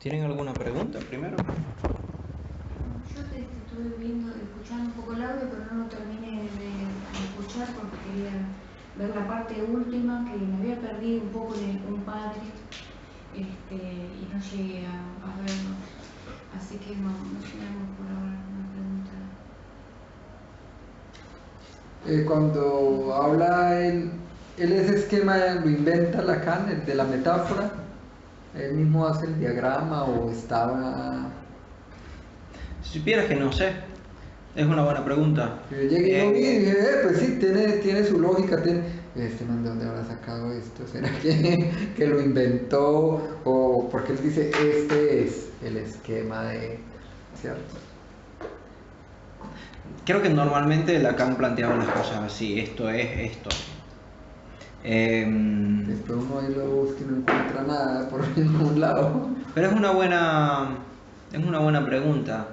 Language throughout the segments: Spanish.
¿Tienen alguna pregunta primero? Yo te estuve viendo, escuchando un poco el audio, pero no lo terminé de escuchar porque quería ver la parte última, que me había perdido un poco en un padre, y no llegué a verlo. Así que no llegamos por ahora una pregunta. Cuando habla él ese esquema lo inventa Lacan, el de la metáfora, él mismo hace el diagrama o estaba... Si supieras que no sé, es una buena pregunta. Yo llegué y lo vi y dije, pues sí, tiene su lógica, este man de dónde habrá sacado esto, ¿será que lo inventó? O porque él dice, este es el esquema de... ¿Cierto? Creo que normalmente Lacan planteaba las cosas así, esto es esto. Después uno ahí lo busca y no encuentra nada por ningún lado. Pero es una buena pregunta.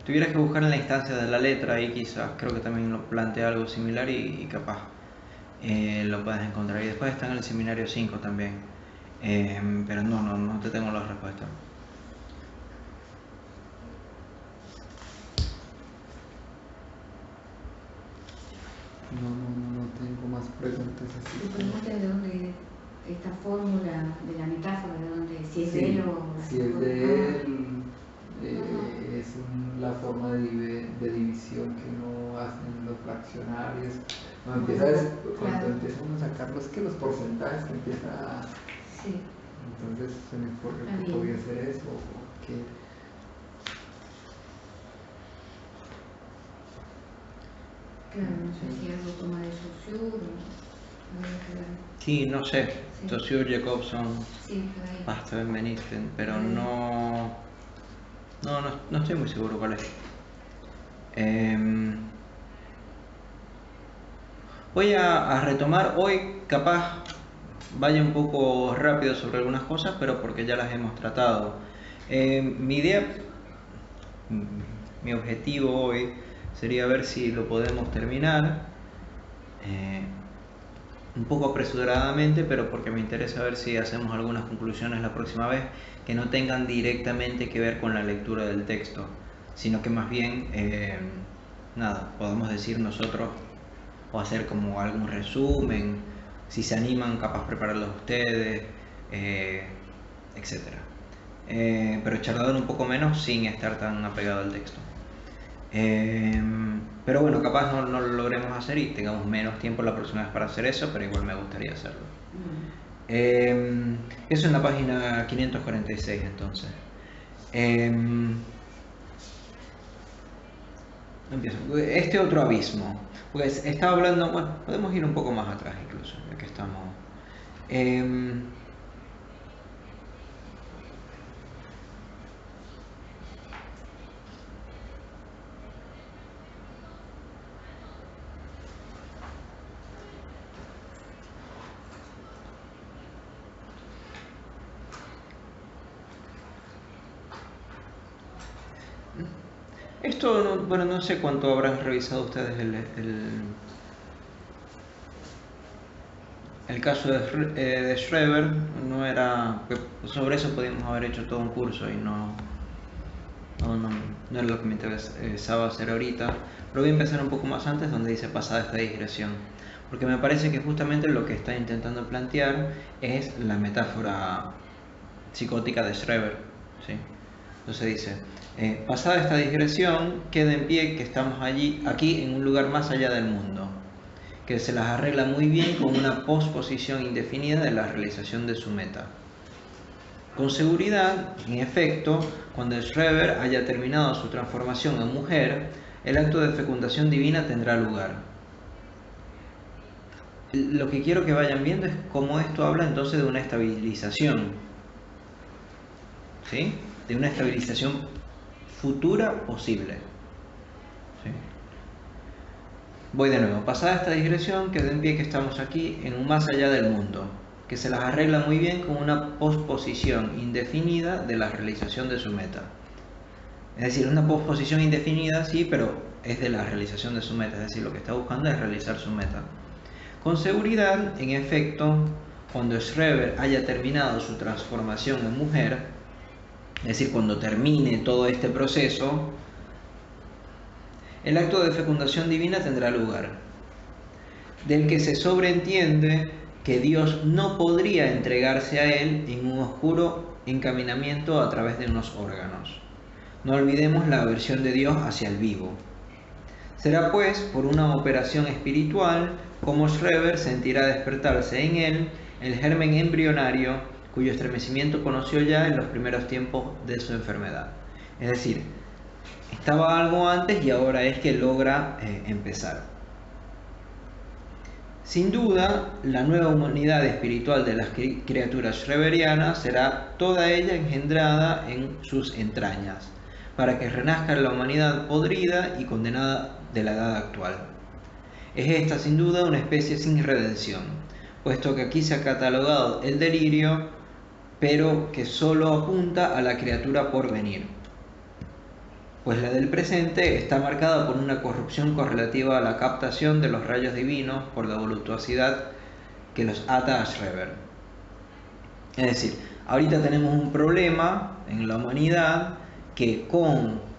Tuvieras que buscar en la instancia de la letra y quizás creo que también lo plantea algo similar y capaz lo puedes encontrar. Y después está en el seminario 5 también. Pero no te tengo la respuesta. No tengo más preguntas así. Tu pregunta es de dónde esta fórmula de la metáfora, de dónde, si es de él o... Si es de él, es la forma de división que uno hace en los fraccionarios. Cuando empiezan a sacar los porcentajes que empieza a... Sí. Entonces se me ocurre que podría ser eso o que... Claro, no sé si algo toma de Saussure o... Sí, no sé. Sí. Saussure, Jacobson, Sí, por ahí. Pastor Benisten, pero no estoy muy seguro cuál es. Voy a retomar hoy, capaz vaya un poco rápido sobre algunas cosas, pero porque ya las hemos tratado. Mi idea, mi objetivo hoy sería ver si lo podemos terminar un poco apresuradamente, pero porque me interesa ver si hacemos algunas conclusiones la próxima vez que no tengan directamente que ver con la lectura del texto, sino que más bien, podamos decir nosotros o hacer como algún resumen, si se animan, capaz prepararlos ustedes, etc. Pero charlar un poco menos sin estar tan apegado al texto. Pero bueno, capaz no lo logremos hacer y tengamos menos tiempo la próxima vez para hacer eso, pero igual me gustaría hacerlo. Eso en la página 546 entonces. Empiezo. Este otro abismo. Pues estaba hablando, bueno, podemos ir un poco más atrás incluso, ya que estamos. Esto, bueno, no sé cuánto habrán revisado ustedes el caso de Schreber. No era, sobre eso podíamos haber hecho todo un curso y no era lo que me interesaba hacer ahorita, pero voy a empezar un poco más antes, donde dice pasada esta digresión, porque me parece que justamente lo que está intentando plantear es la metáfora psicótica de Schreber, ¿sí? Entonces dice, pasada esta digresión, queda en pie que estamos aquí en un lugar más allá del mundo, que se las arregla muy bien con una posposición indefinida de la realización de su meta. Con seguridad, en efecto, cuando Schreber haya terminado su transformación en mujer, el acto de fecundación divina tendrá lugar. Lo que quiero que vayan viendo es cómo esto habla entonces de una estabilización, ¿sí? De una estabilización futura posible, ¿sí? Voy de nuevo. Pasada esta digresión, queda en pie que estamos aquí en un más allá del mundo, que se las arregla muy bien con una posposición indefinida de la realización de su meta. Es decir, una posposición indefinida sí, pero es de la realización de su meta, es decir, lo que está buscando es realizar su meta. Con seguridad, en efecto, cuando Schreber haya terminado su transformación en mujer, es decir, cuando termine todo este proceso, el acto de fecundación divina tendrá lugar, del que se sobreentiende que Dios no podría entregarse a él en un oscuro encaminamiento a través de unos órganos. No olvidemos la aversión de Dios hacia el vivo. Será pues por una operación espiritual como Schreber sentirá despertarse en él el germen embrionario cuyo estremecimiento conoció ya en los primeros tiempos de su enfermedad. Es decir, estaba algo antes y ahora es que logra empezar. Sin duda, la nueva humanidad espiritual de las criaturas schreberianas será toda ella engendrada en sus entrañas, para que renazca la humanidad podrida y condenada de la edad actual. Es esta sin duda una especie sin redención, puesto que aquí se ha catalogado el delirio, pero que solo apunta a la criatura por venir, pues la del presente está marcada por una corrupción correlativa a la captación de los rayos divinos por la voluptuosidad que los ata a Schreber. Es decir, ahorita tenemos un problema en la humanidad que con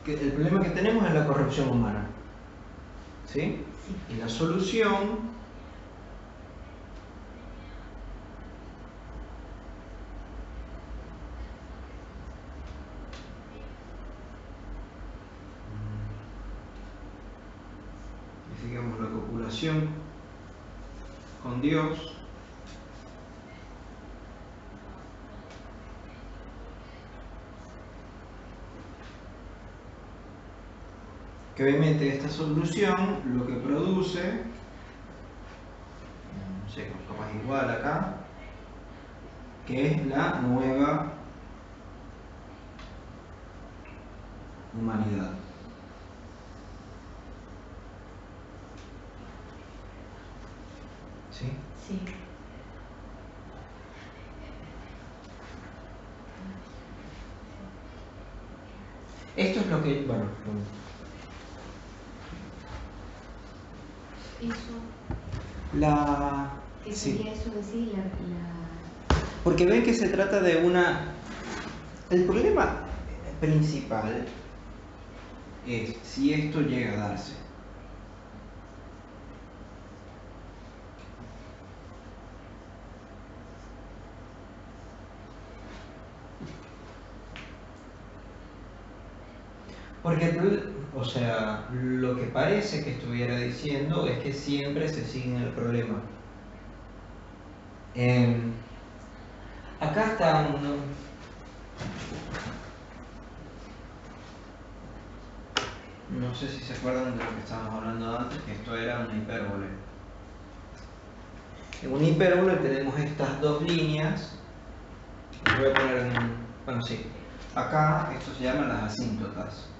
el problema que tenemos es la corrupción humana, ¿sí? Y la solución es, digamos, la copulación con Dios, que obviamente esta solución lo que produce, no sé, capaz igual acá, que es la nueva humanidad. ¿Sí? Sí. Esto es lo que, bueno, eso, ¿qué sería eso decir? Porque ven que se trata de una... El problema principal es si esto llega a darse. Porque, o sea, lo que parece que estuviera diciendo es que siempre se sigue en el problema. Acá está no sé si se acuerdan de lo que estábamos hablando antes, que esto era una hipérbole. En una hipérbole tenemos estas dos líneas. Voy a poner bueno, sí. Acá esto se llaman las asíntotas.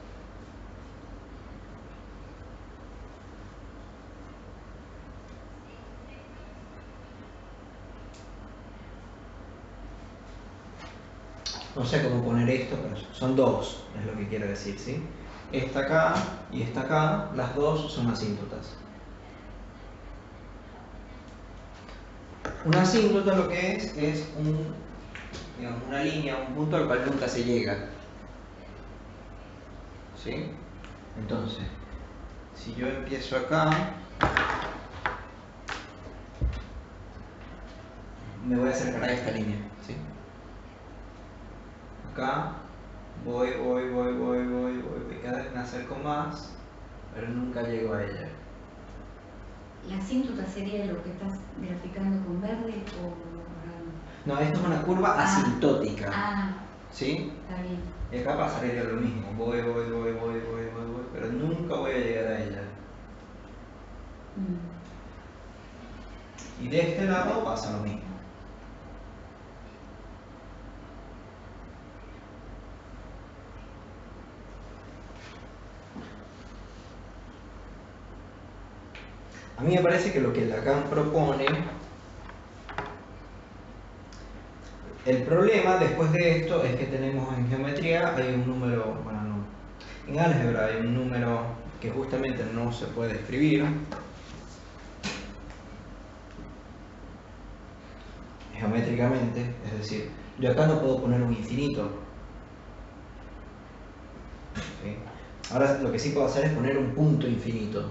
No sé cómo poner esto, pero son dos, es lo que quiero decir, ¿sí? Esta acá y esta acá, las dos son asíntotas. Una asíntota lo que es digamos, una línea, un punto al cual nunca se llega. ¿Sí? Entonces, si yo empiezo acá, me voy a acercar a esta línea, ¿sí? Acá voy, cada vez me acerco más, pero nunca llego a ella. ¿La asíntota sería lo que estás graficando con verde o morado? No, esto es una curva asintótica. ¿Sí? Está bien. Y acá pasaría lo mismo, voy, pero nunca voy a llegar a ella. Y de este lado pasa lo mismo. A mí me parece que lo que Lacan propone, el problema después de esto es que tenemos en geometría, hay un número, bueno no, en álgebra hay un número que justamente no se puede escribir, geométricamente, es decir, yo acá no puedo poner un infinito. ¿Sí? Ahora lo que sí puedo hacer es poner un punto infinito.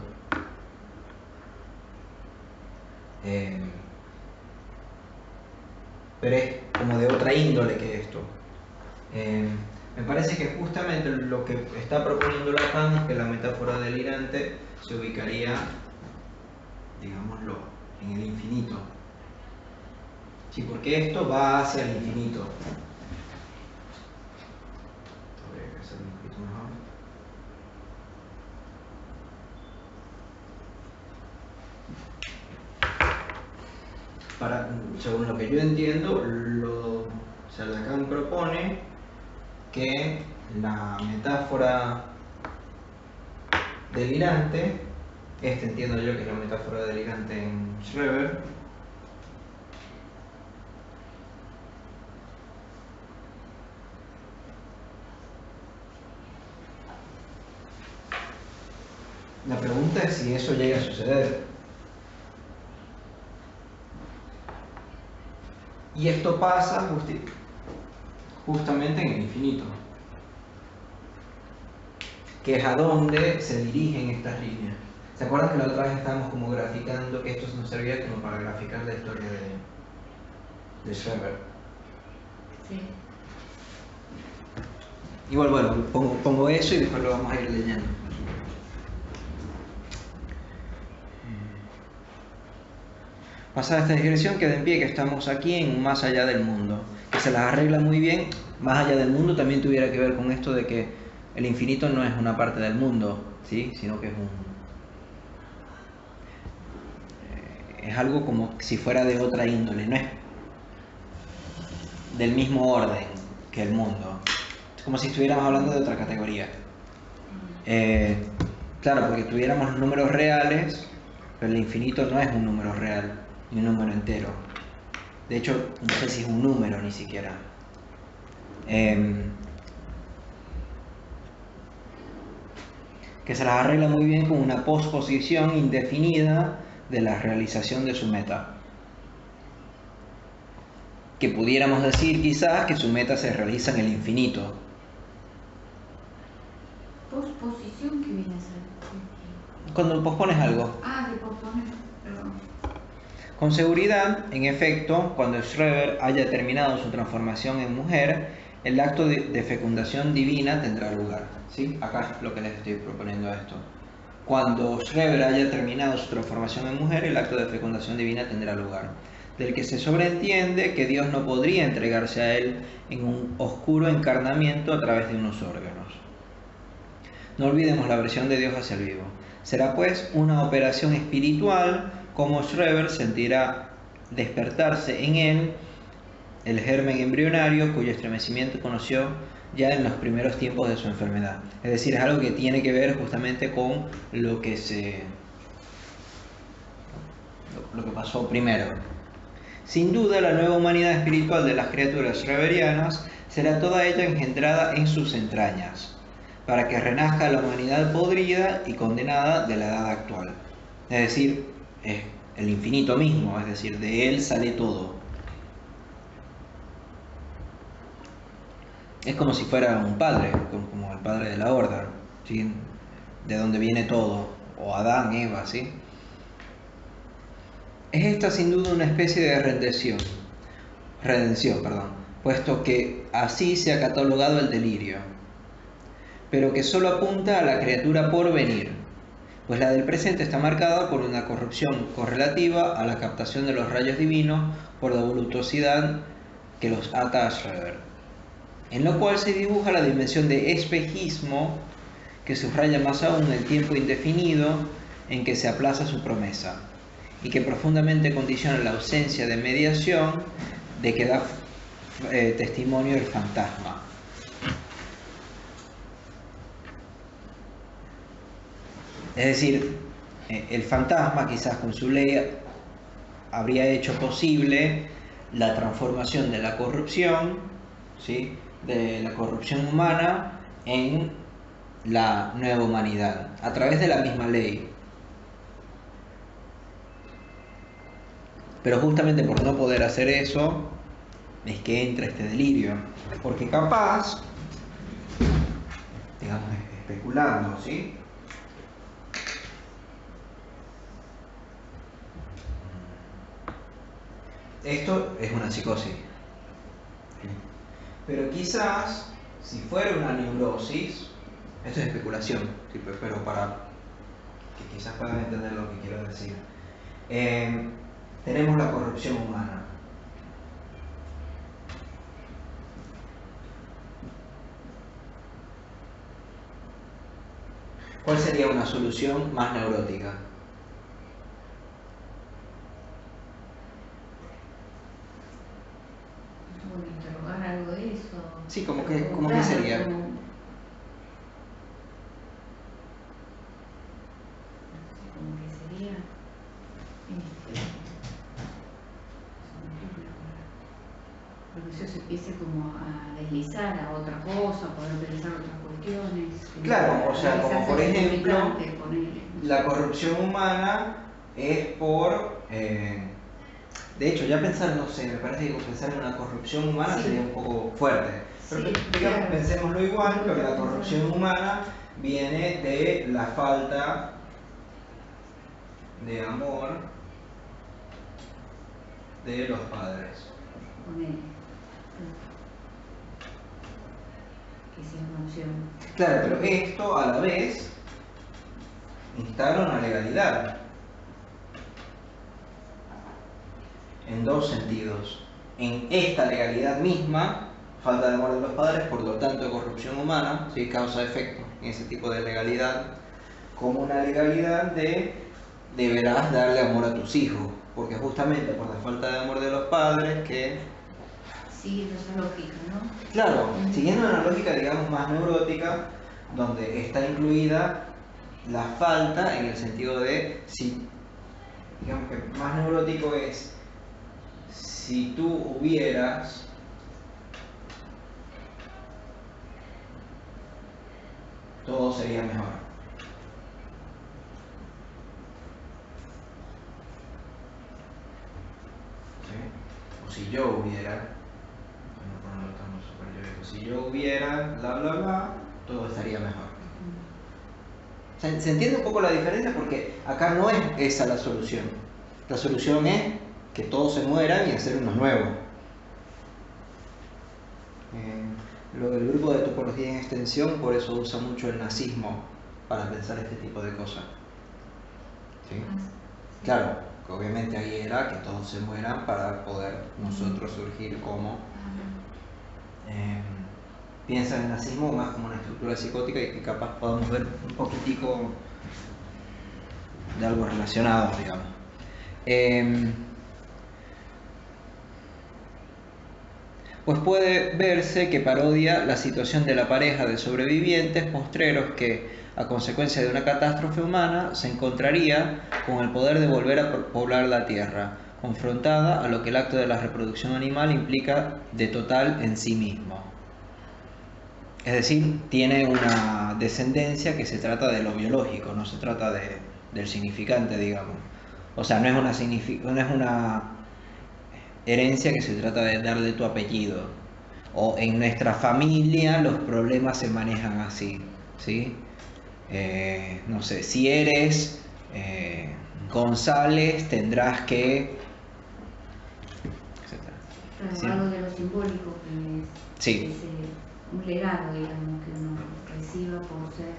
Pero es como de otra índole que esto. Me parece que justamente lo que está proponiendo Lacan es que la metáfora delirante se ubicaría, digámoslo, en el infinito. Sí, porque esto va hacia el infinito. Habría que hacerlo un poquito mejor. Según lo que yo entiendo, Lacan propone que la metáfora delirante, entiendo yo que es la metáfora delirante en Schreber, la pregunta es si eso llega a suceder. Y esto pasa justamente en el infinito, que es a donde se dirigen estas líneas. ¿Se acuerdan que la otra vez estábamos como graficando, que esto nos servía como para graficar la historia de Schreber? Sí. Igual, bueno, pongo eso y después lo vamos a ir leyendo. Pasada esta digresión queda en pie que estamos aquí en más allá del mundo, que se las arregla muy bien. Más allá del mundo también tuviera que ver con esto de que el infinito no es una parte del mundo, ¿sí? Sino que es algo como si fuera de otra índole, no es del mismo orden que el mundo. Es como si estuviéramos hablando de otra categoría. Claro, porque tuviéramos números reales, pero el infinito no es un número real, ni un número entero. De hecho, no sé si es un número ni siquiera. Que se las arregla muy bien con una posposición indefinida de la realización de su meta. Que pudiéramos decir quizás que su meta se realiza en el infinito. ¿Posposición qué viene a ser? Cuando pospones algo. Ah, de posponer, perdón. Con seguridad, en efecto, cuando Schreber haya terminado su transformación en mujer, el acto de fecundación divina tendrá lugar. ¿Sí? Acá es lo que les estoy proponiendo a esto. Cuando Schreber haya terminado su transformación en mujer, el acto de fecundación divina tendrá lugar, del que se sobreentiende que Dios no podría entregarse a él en un oscuro encarnamiento a través de unos órganos. No olvidemos la versión de Dios hacia el vivo. Será pues una operación espiritual, como Schreber sentirá despertarse en él el germen embrionario cuyo estremecimiento conoció ya en los primeros tiempos de su enfermedad. Es decir, es algo que tiene que ver justamente con lo que pasó primero. Sin duda, la nueva humanidad espiritual de las criaturas schreberianas será toda ella engendrada en sus entrañas, para que renazca la humanidad podrida y condenada de la edad actual. Es decir, es el infinito mismo, es decir, de él sale todo. Es como si fuera un padre, como el padre de la horda, ¿sí? De donde viene todo, o Adán, Eva, ¿sí? Es esta sin duda una especie de redención, puesto que así se ha catalogado el delirio, pero que solo apunta a la criatura por venir, pues la del presente está marcada por una corrupción correlativa a la captación de los rayos divinos por la voluptuosidad que los ata a Schreber, en lo cual se dibuja la dimensión de espejismo que subraya más aún el tiempo indefinido en que se aplaza su promesa, y que profundamente condiciona la ausencia de mediación de que da testimonio el fantasma. Es decir, el fantasma quizás con su ley habría hecho posible la transformación de la corrupción, ¿sí? De la corrupción humana en la nueva humanidad, a través de la misma ley. Pero justamente por no poder hacer eso, es que entra este delirio. Porque capaz, digamos, especulando, ¿sí? Esto es una psicosis. Pero quizás, si fuera una neurosis, esto es especulación, ¿sí? Pero para que quizás puedan entender lo que quiero decir. Tenemos la corrupción humana. ¿Cuál sería una solución más neurótica? Bueno, interrogar algo de eso. Sí, como que sería. Como que sería. Porque eso se empiece como a deslizar a otra cosa, a poder utilizar otras cuestiones. Claro, o sea, como por ejemplo, ponele. la corrupción humana es por... de hecho, ya pensar, no sé, me parece que pensar en una corrupción humana Sí. sería un poco fuerte. Pero Sí, digamos, claro. pensémoslo igual, pero la corrupción humana viene de la falta de amor de los padres. Ponele. Que sea una opción. Claro, pero esto a la vez instala una legalidad. En dos sentidos. En esta legalidad misma, falta de amor de los padres, por lo tanto corrupción humana, ¿sí? Causa-efecto en ese tipo de legalidad, como una legalidad de deberás darle amor a tus hijos, porque justamente por la falta de amor de los padres que... Sí, esa lógica, ¿no? Claro, siguiendo una lógica digamos más neurótica, donde está incluida la falta en el sentido de, si, digamos que más neurótico es, si tú hubieras todo sería mejor. ¿Sí? O si yo hubiera, si yo hubiera, bla bla bla, todo estaría mejor. ¿Se entiende un poco la diferencia? Porque acá no es esa la solución. La solución es que todos se mueran y hacer unos nuevos. Lo del grupo de topología en extensión, por eso usa mucho el nazismo para pensar este tipo de cosas. ¿Sí? Claro, que obviamente ahí era que todos se mueran para poder nosotros surgir como... piensa en el nazismo más como una estructura psicótica y que capaz podamos ver un poquitico de algo relacionado, digamos. Pues puede verse que parodia la situación de la pareja de sobrevivientes postreros que, a consecuencia de una catástrofe humana, se encontraría con el poder de volver a poblar la tierra, confrontada a lo que el acto de la reproducción animal implica de total en sí mismo. Es decir, tiene una descendencia que se trata de lo biológico, no se trata del significante, digamos. O sea, no es una herencia que se trata de darle tu apellido. O en nuestra familia los problemas se manejan así, ¿sí? No sé, si eres González tendrás que... Claro, ¿sí? algo de lo simbólico que es, Sí. un legado, digamos, que uno reciba por ser.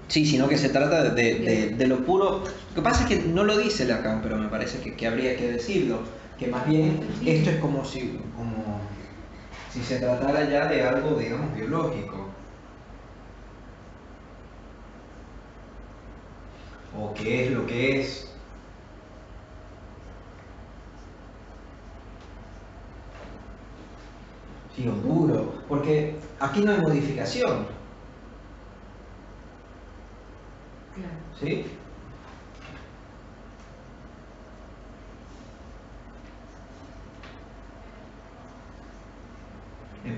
Sí, sino que se trata de lo puro. Lo que pasa es que no lo dice Lacan, pero me parece que habría que decirlo. Que más bien esto es como si se tratara ya de algo, digamos, biológico. O qué es lo que es. Sí, o duro. Porque aquí no hay modificación. Claro. ¿Sí?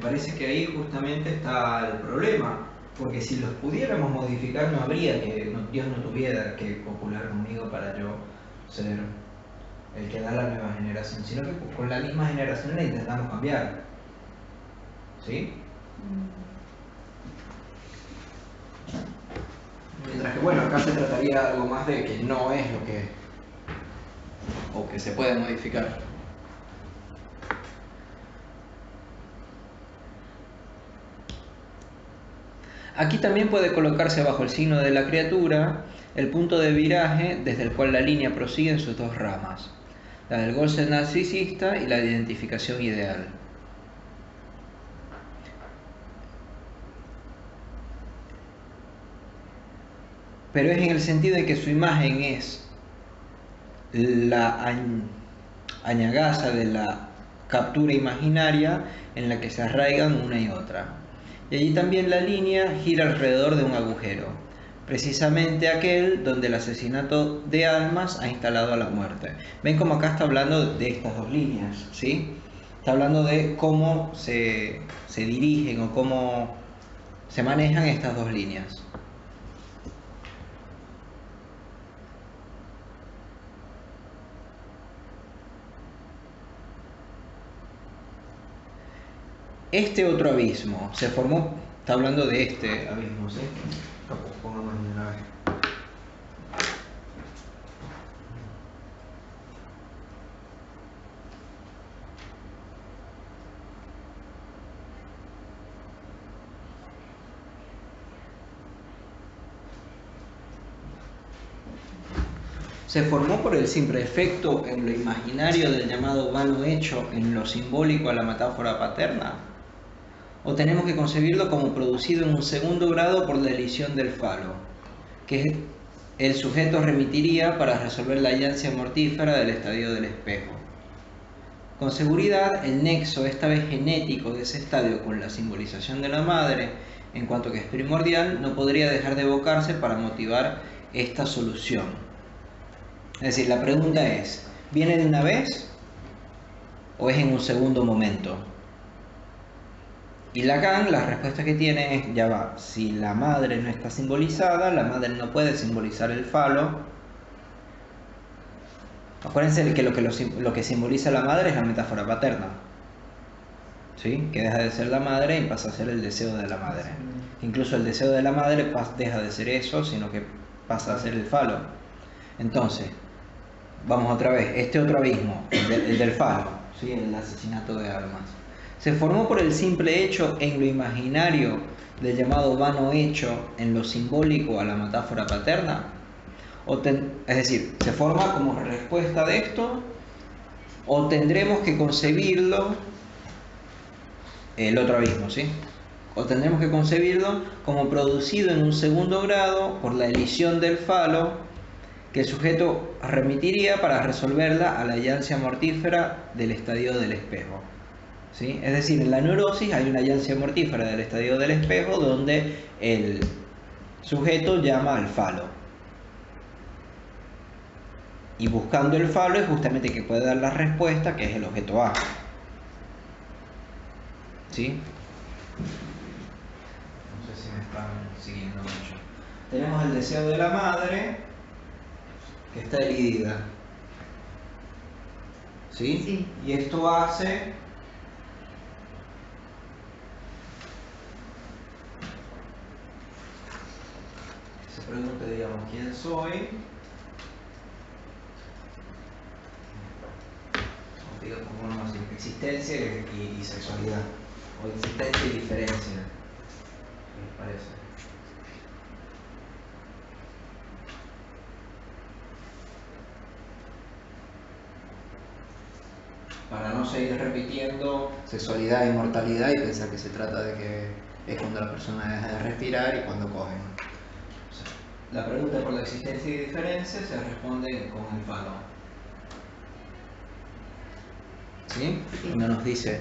parece que ahí justamente está el problema, porque si los pudiéramos modificar no habría que, Dios no tuviera que copular conmigo para yo ser el que da la nueva generación, sino que con la misma generación la intentamos cambiar. ¿Sí? Mientras que bueno, acá se trataría algo más de que no es lo que, o que se puede modificar. Aquí también puede colocarse bajo el signo de la criatura el punto de viraje desde el cual la línea prosigue en sus dos ramas, la del goce narcisista y la de identificación ideal. Pero es en el sentido de que su imagen es la añagaza de la captura imaginaria en la que se arraigan una y otra. Y allí también la línea gira alrededor de un agujero, precisamente aquel donde el asesinato de almas ha instalado a la muerte. Ven como acá está hablando de estas dos líneas, ¿sí? Está hablando de cómo se dirigen o cómo se manejan estas dos líneas. Este otro abismo se formó, está hablando de este abismo, ¿sí? Pongamos de una vez. Se formó por el simple efecto en lo imaginario del llamado vano hecho en lo simbólico a la metáfora paterna. ¿O tenemos que concebirlo como producido en un segundo grado por la elisión del falo, que el sujeto remitiría para resolver la yancia mortífera del estadio del espejo? Con seguridad, el nexo, esta vez genético, de ese estadio con la simbolización de la madre, en cuanto que es primordial, no podría dejar de evocarse para motivar esta solución. Es decir, la pregunta es, ¿viene de una vez o es en un segundo momento? Y Lacan, la respuesta que tiene es, ya va, si la madre no está simbolizada, la madre no puede simbolizar el falo. Acuérdense que lo que simboliza la madre es la metáfora paterna, ¿sí? Que deja de ser la madre y pasa a ser el deseo de la madre. Incluso el deseo de la madre deja de ser eso, sino que pasa a ser el falo. Entonces, vamos otra vez, este otro abismo, el del falo, ¿sí? El asesinato de almas. Se formó por el simple hecho en lo imaginario del llamado vano hecho en lo simbólico a la metáfora paterna. Es decir, se forma como respuesta de esto, o tendremos que concebirlo, el otro abismo, ¿sí? O tendremos que concebirlo como producido en un segundo grado por la elisión del falo, que el sujeto remitiría para resolverla a la yancia mortífera del estadio del espejo. ¿Sí? Es decir, en la neurosis hay una yancia mortífera del estadio del espejo donde el sujeto llama al falo. Y buscando el falo es justamente que puede dar la respuesta, que es el objeto A. ¿Sí? No sé si me están siguiendo mucho. Tenemos el deseo de la madre, que está elidida. ¿Sí? Sí. Y esto hace que se pregunte, digamos, ¿quién soy? O digo, como no, existencia y sexualidad. O existencia y diferencia. ¿Qué les parece? Para no seguir repitiendo sexualidad y mortalidad y pensar que se trata de que es cuando la persona deja de respirar y cuando cogen. O sea, la pregunta por la existencia y diferencia se responde con el falo. ¿Sí? Cuando nos dice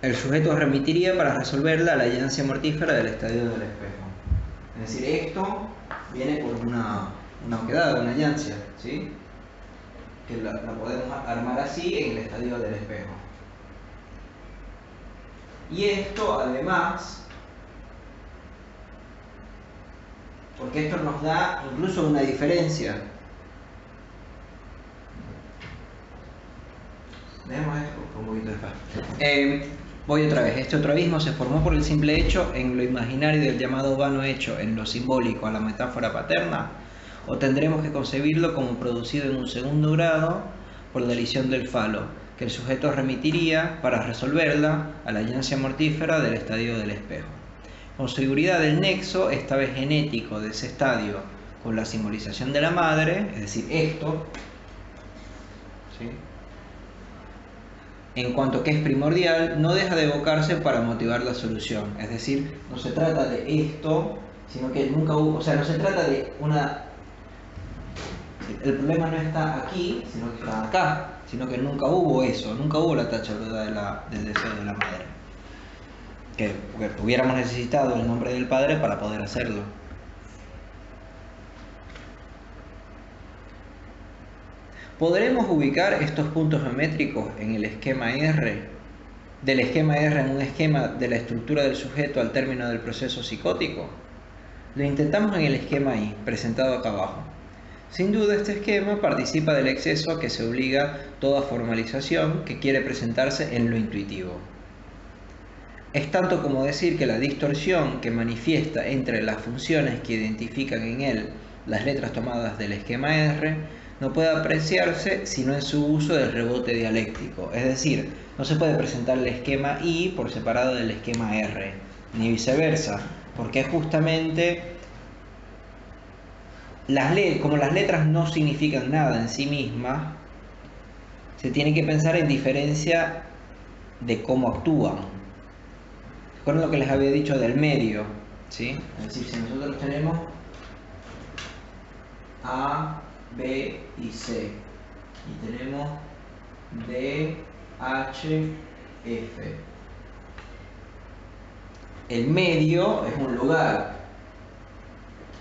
el sujeto remitiría para resolverla a la yancia mortífera del estadio del espejo. Es decir, esto viene por una oquedad, una yancia, ¿sí? que la podemos armar así en el estadio del espejo. Y esto además, porque esto nos da incluso una diferencia. Dejemos esto con un poquito de paz. Voy otra vez. Este otro abismo se formó por el simple hecho en lo imaginario del llamado vano hecho en lo simbólico a la metáfora paterna, o tendremos que concebirlo como producido en un segundo grado por la lesión del falo, que el sujeto remitiría para resolverla a la llancia mortífera del estadio del espejo. Con seguridad el nexo, esta vez genético, de ese estadio con la simbolización de la madre, es decir, esto, ¿sí?, en cuanto que es primordial, no deja de evocarse para motivar la solución. Es decir, no se trata de esto, sino que nunca hubo, o sea, no se trata de una... El problema no está aquí, sino que está acá, sino que nunca hubo eso, nunca hubo la tachabilidad del deseo de la madre. Que hubiéramos necesitado el nombre del padre para poder hacerlo. ¿Podremos ubicar estos puntos geométricos en el esquema R, del esquema R en un esquema de la estructura del sujeto al término del proceso psicótico? Lo intentamos en el esquema I, presentado acá abajo. Sin duda este esquema participa del exceso a que se obliga toda formalización que quiere presentarse en lo intuitivo. Es tanto como decir que la distorsión que manifiesta entre las funciones que identifican en él las letras tomadas del esquema R no puede apreciarse sino en su uso del rebote dialéctico. Es decir, no se puede presentar el esquema I por separado del esquema R, ni viceversa, porque justamente como las letras no significan nada en sí mismas, se tiene que pensar en diferencia de cómo actúan. Recuerden lo que les había dicho del medio, ¿sí? Es decir, si nosotros tenemos A, B y C, y tenemos D, H, F. El medio es un lugar.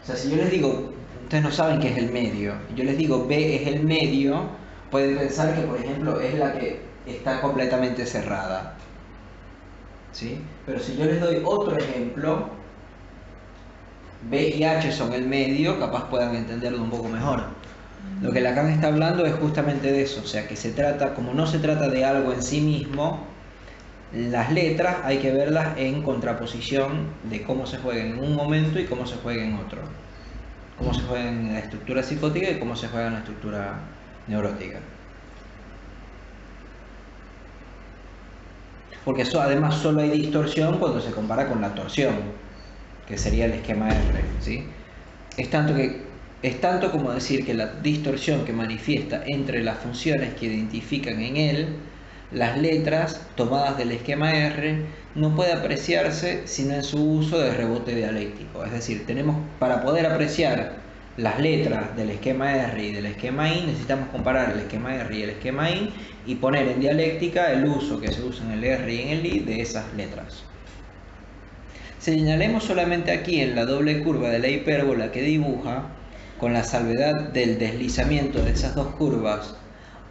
O sea, si yo les digo, ustedes no saben qué es el medio, y yo les digo B es el medio, pueden pensar que, por ejemplo, es la que está completamente cerrada, ¿sí? Pero si yo les doy otro ejemplo, B y H son el medio, capaz puedan entenderlo un poco mejor. Lo que Lacan está hablando es justamente de eso, o sea, que se trata, como no se trata de algo en sí mismo, las letras hay que verlas en contraposición de cómo se juegan en un momento y cómo se juega en otro. Cómo se juega en la estructura psicótica y cómo se juega en la estructura neurótica. Porque eso, además solo hay distorsión cuando se compara con la torsión, que sería el esquema R, ¿sí? Es tanto como decir que la distorsión que manifiesta entre las funciones que identifican en él las letras tomadas del esquema R no puede apreciarse sino en su uso de rebote dialéctico. Es decir, para poder apreciar las letras del esquema R y del esquema I, necesitamos comparar el esquema R y el esquema I y poner en dialéctica el uso que se usa en el R y en el I de esas letras. Señalemos solamente aquí en la doble curva de la hipérbola que dibuja, con la salvedad del deslizamiento de esas dos curvas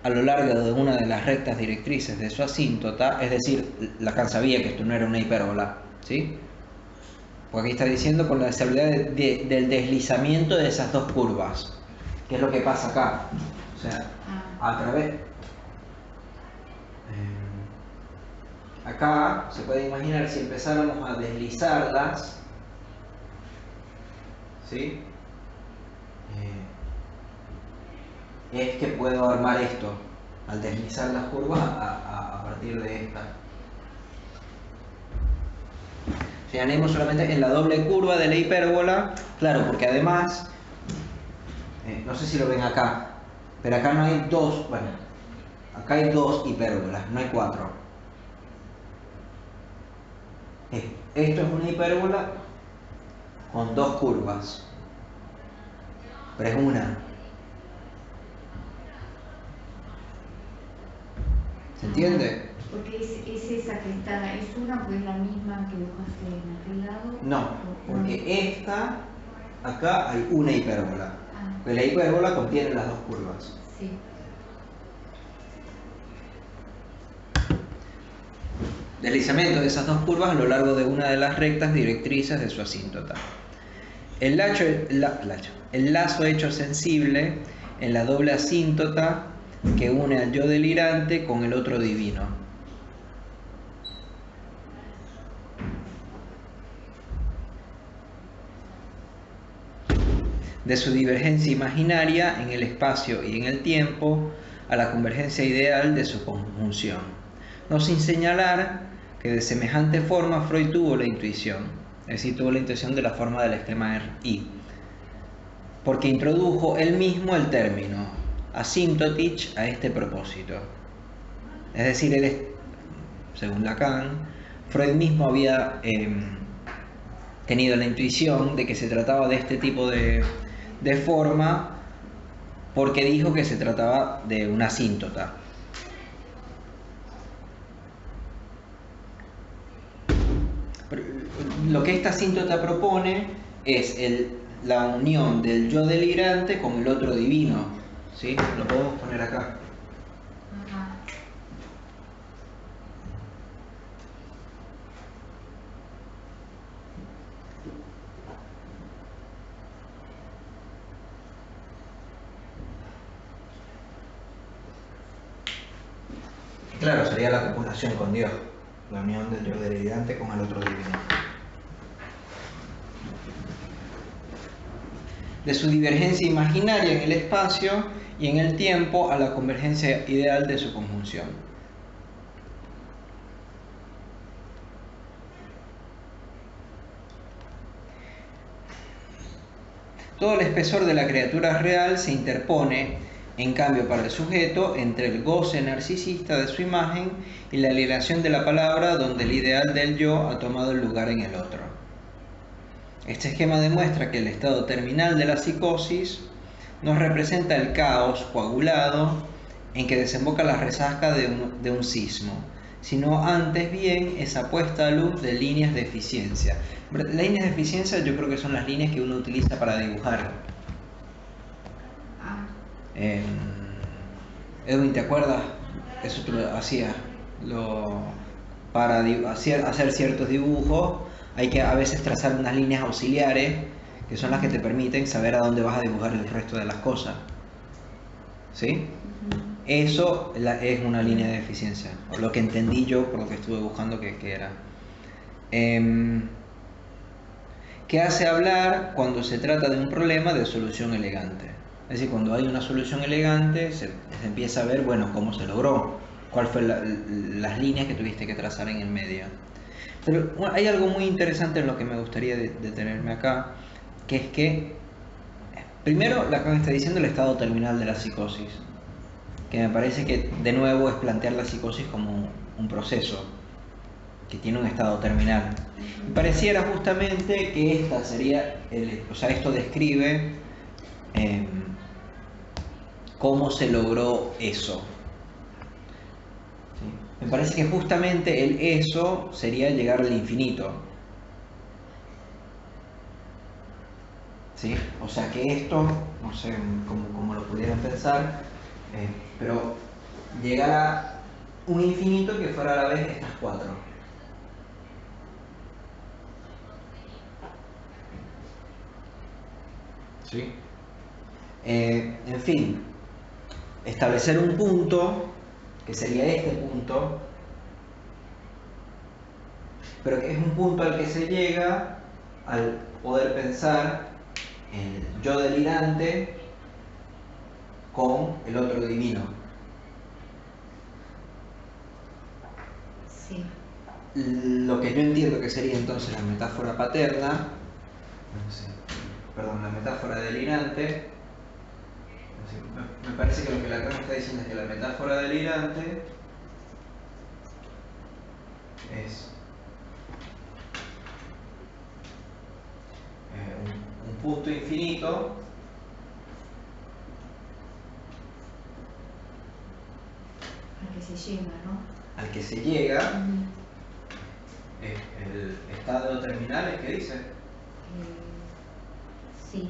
a lo largo de una de las rectas directrices de su asíntota, es decir, Lacan sabía que esto no era una hipérbola, ¿sí? Porque aquí está diciendo con la salvedad del deslizamiento de esas dos curvas. ¿Qué es lo que pasa acá? O sea, a través... acá se puede imaginar si empezáramos a deslizarlas, ¿sí? Es que puedo armar esto al deslizar las curvas a partir de esta. Señalemos solamente en la doble curva de la hipérbola, claro, porque además, no sé si lo ven acá, pero acá no hay dos, bueno, acá hay dos hipérbolas, no hay cuatro. Esto es una hipérbola con dos curvas, pero es una. ¿Se entiende? Porque es esa que está, es una, pues la misma que dibujaste en aquel lado. No, porque esta, acá hay una hipérbola. Porque la hipérbola contiene las dos curvas. Sí. deslizamiento de esas dos curvas a lo largo de una de las rectas directrices de su asíntota. El lazo hecho sensible en la doble asíntota que une al yo delirante con el otro divino. De su divergencia imaginaria en el espacio y en el tiempo a la convergencia ideal de su conjunción. No sin señalar que de semejante forma Freud tuvo la intuición, es decir, tuvo la intuición de la forma del esquema I, porque introdujo él mismo el término asymptotic a este propósito. Es decir, según Lacan, Freud mismo había tenido la intuición de que se trataba de este tipo de forma porque dijo que se trataba de una asíntota. Lo que esta asíntota propone es la unión del yo delirante con el otro divino, ¿sí? Lo podemos poner acá. Claro, sería la copulación con Dios, la unión del yo delirante con el otro divino. De su divergencia imaginaria en el espacio y en el tiempo a la convergencia ideal de su conjunción. Todo el espesor de la criatura real se interpone, en cambio, para el sujeto, entre el goce narcisista de su imagen y la alienación de la palabra, donde el ideal del yo ha tomado el lugar en el otro. Este esquema demuestra que el estado terminal de la psicosis nos representa el caos coagulado en que desemboca la resaca de un sismo, sino antes bien esa puesta a luz de líneas de eficiencia. Las líneas de eficiencia yo creo que son las líneas que uno utiliza para dibujar. Edwin, ¿te acuerdas? Eso tú lo hacías. Para hacer ciertos dibujos hay que a veces trazar unas líneas auxiliares que son las que te permiten saber a dónde vas a dibujar el resto de las cosas. ¿Sí? Eso es una línea de eficiencia, o lo que entendí yo por lo que estuve buscando que era. ¿Qué hace hablar cuando se trata de un problema de solución elegante? Es decir, cuando hay una solución elegante se empieza a ver, bueno, cómo se logró, cuál fue las líneas que tuviste que trazar en el medio. Pero hay algo muy interesante en lo que me gustaría detenerme acá, que es que, primero, Lacan está diciendo el estado terminal de la psicosis, que me parece que, de nuevo, es plantear la psicosis como un proceso que tiene un estado terminal. Y pareciera justamente que esta sería, esto describe cómo se logró eso. ¿Sí? Me parece que justamente el eso sería llegar al infinito. ¿Sí? O sea que esto, no sé cómo lo pudieran pensar, pero llegar a un infinito que fuera a la vez estas cuatro. ¿Sí? En fin, establecer un punto, que sería este punto, pero que es un punto al que se llega al poder pensar el yo delirante con el otro divino. Sí. Lo que yo entiendo que sería entonces la metáfora paterna, la metáfora delirante. Me parece que lo que Lacan está diciendo es que la metáfora delirante es un punto infinito Al que se llega, ¿no? al que se llega. El estado terminal, ¿qué dice? Sí.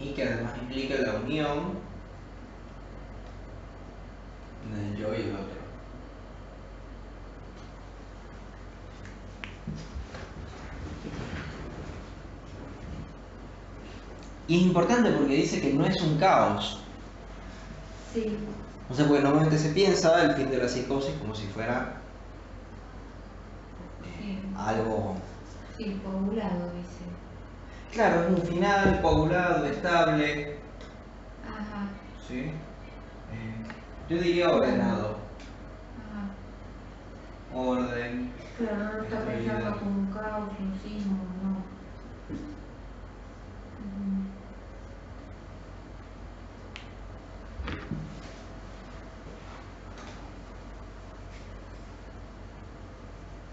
y que además implique la unión del yo y el otro. Y es importante porque dice que no es un caos. Sí. O sea, porque normalmente se piensa el fin de la psicosis como si fuera algo... Sí, coagulado, dice. Claro, es un final coagulado, estable. Ajá. ¿Sí? Yo diría ordenado. Ajá. Orden. Claro, no lo está estabilidad. pensando como un caos, un sismo, no.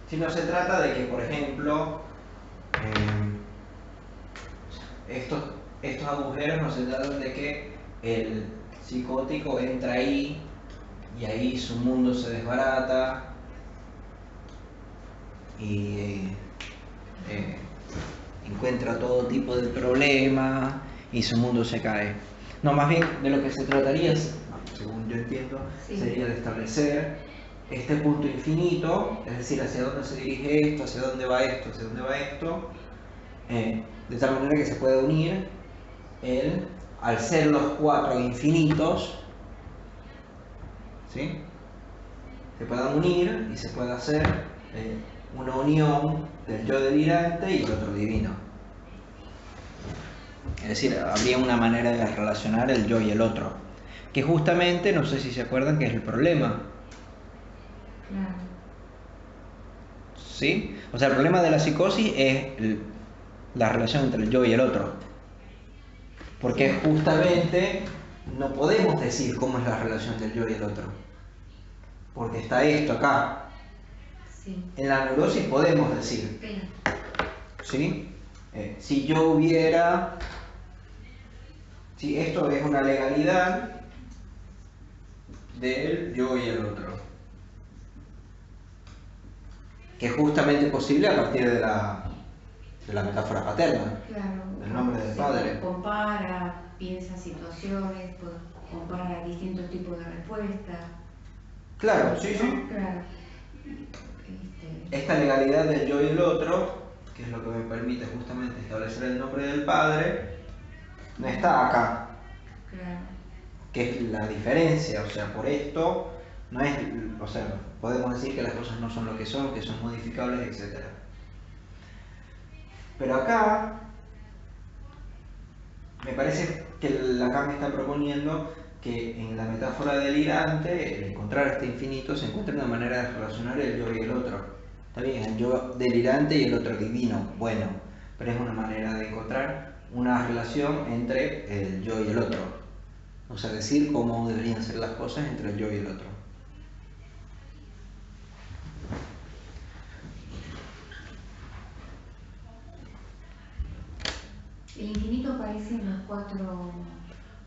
Si no se trata de que, por ejemplo, estos agujeros no se tratan de que el psicótico entra ahí y ahí su mundo se desbarata y encuentra todo tipo de problemas y su mundo se cae. No, más bien de lo que se trataría, según yo entiendo, Sí. sería de establecer este punto infinito, es decir, hacia dónde se dirige esto, hacia dónde va esto, hacia dónde va esto, de tal manera que se pueda unir al ser los cuatro infinitos, ¿sí? Se puedan unir y se pueda hacer una unión del yo delirante y el otro divino. Es decir, habría una manera de relacionar el yo y el otro, que justamente, no sé si se acuerdan, que es el problema. Claro. ¿Sí? O sea, el problema de la psicosis es la relación entre el yo y el otro. Porque justamente no podemos decir cómo es la relación del yo y el otro. Porque está esto acá. Sí. En la neurosis podemos decir, Sí. ¿sí? Si yo hubiera... Si esto es una legalidad del yo y el otro. Que es justamente posible a partir de la metáfora paterna. Claro. Del nombre del Se padre. compara, piensa situaciones, compara distintos tipos de respuestas. Claro, sí, ¿No? sí. Claro. Esta legalidad del yo y el otro, que es lo que me permite justamente establecer el nombre del padre, no está acá. Claro. Que es la diferencia, o sea, por esto no es, o sea, podemos decir que las cosas no son lo que son modificables, etc. Pero acá me parece que Lacan me está proponiendo que en la metáfora delirante, el encontrar este infinito, se encuentra una manera de relacionar el yo y el otro. Está bien, el yo delirante y el otro divino, bueno, pero es una manera de encontrar una relación entre el yo y el otro. O sea, decir cómo deberían ser las cosas entre el yo y el otro. El infinito aparece en los cuatro...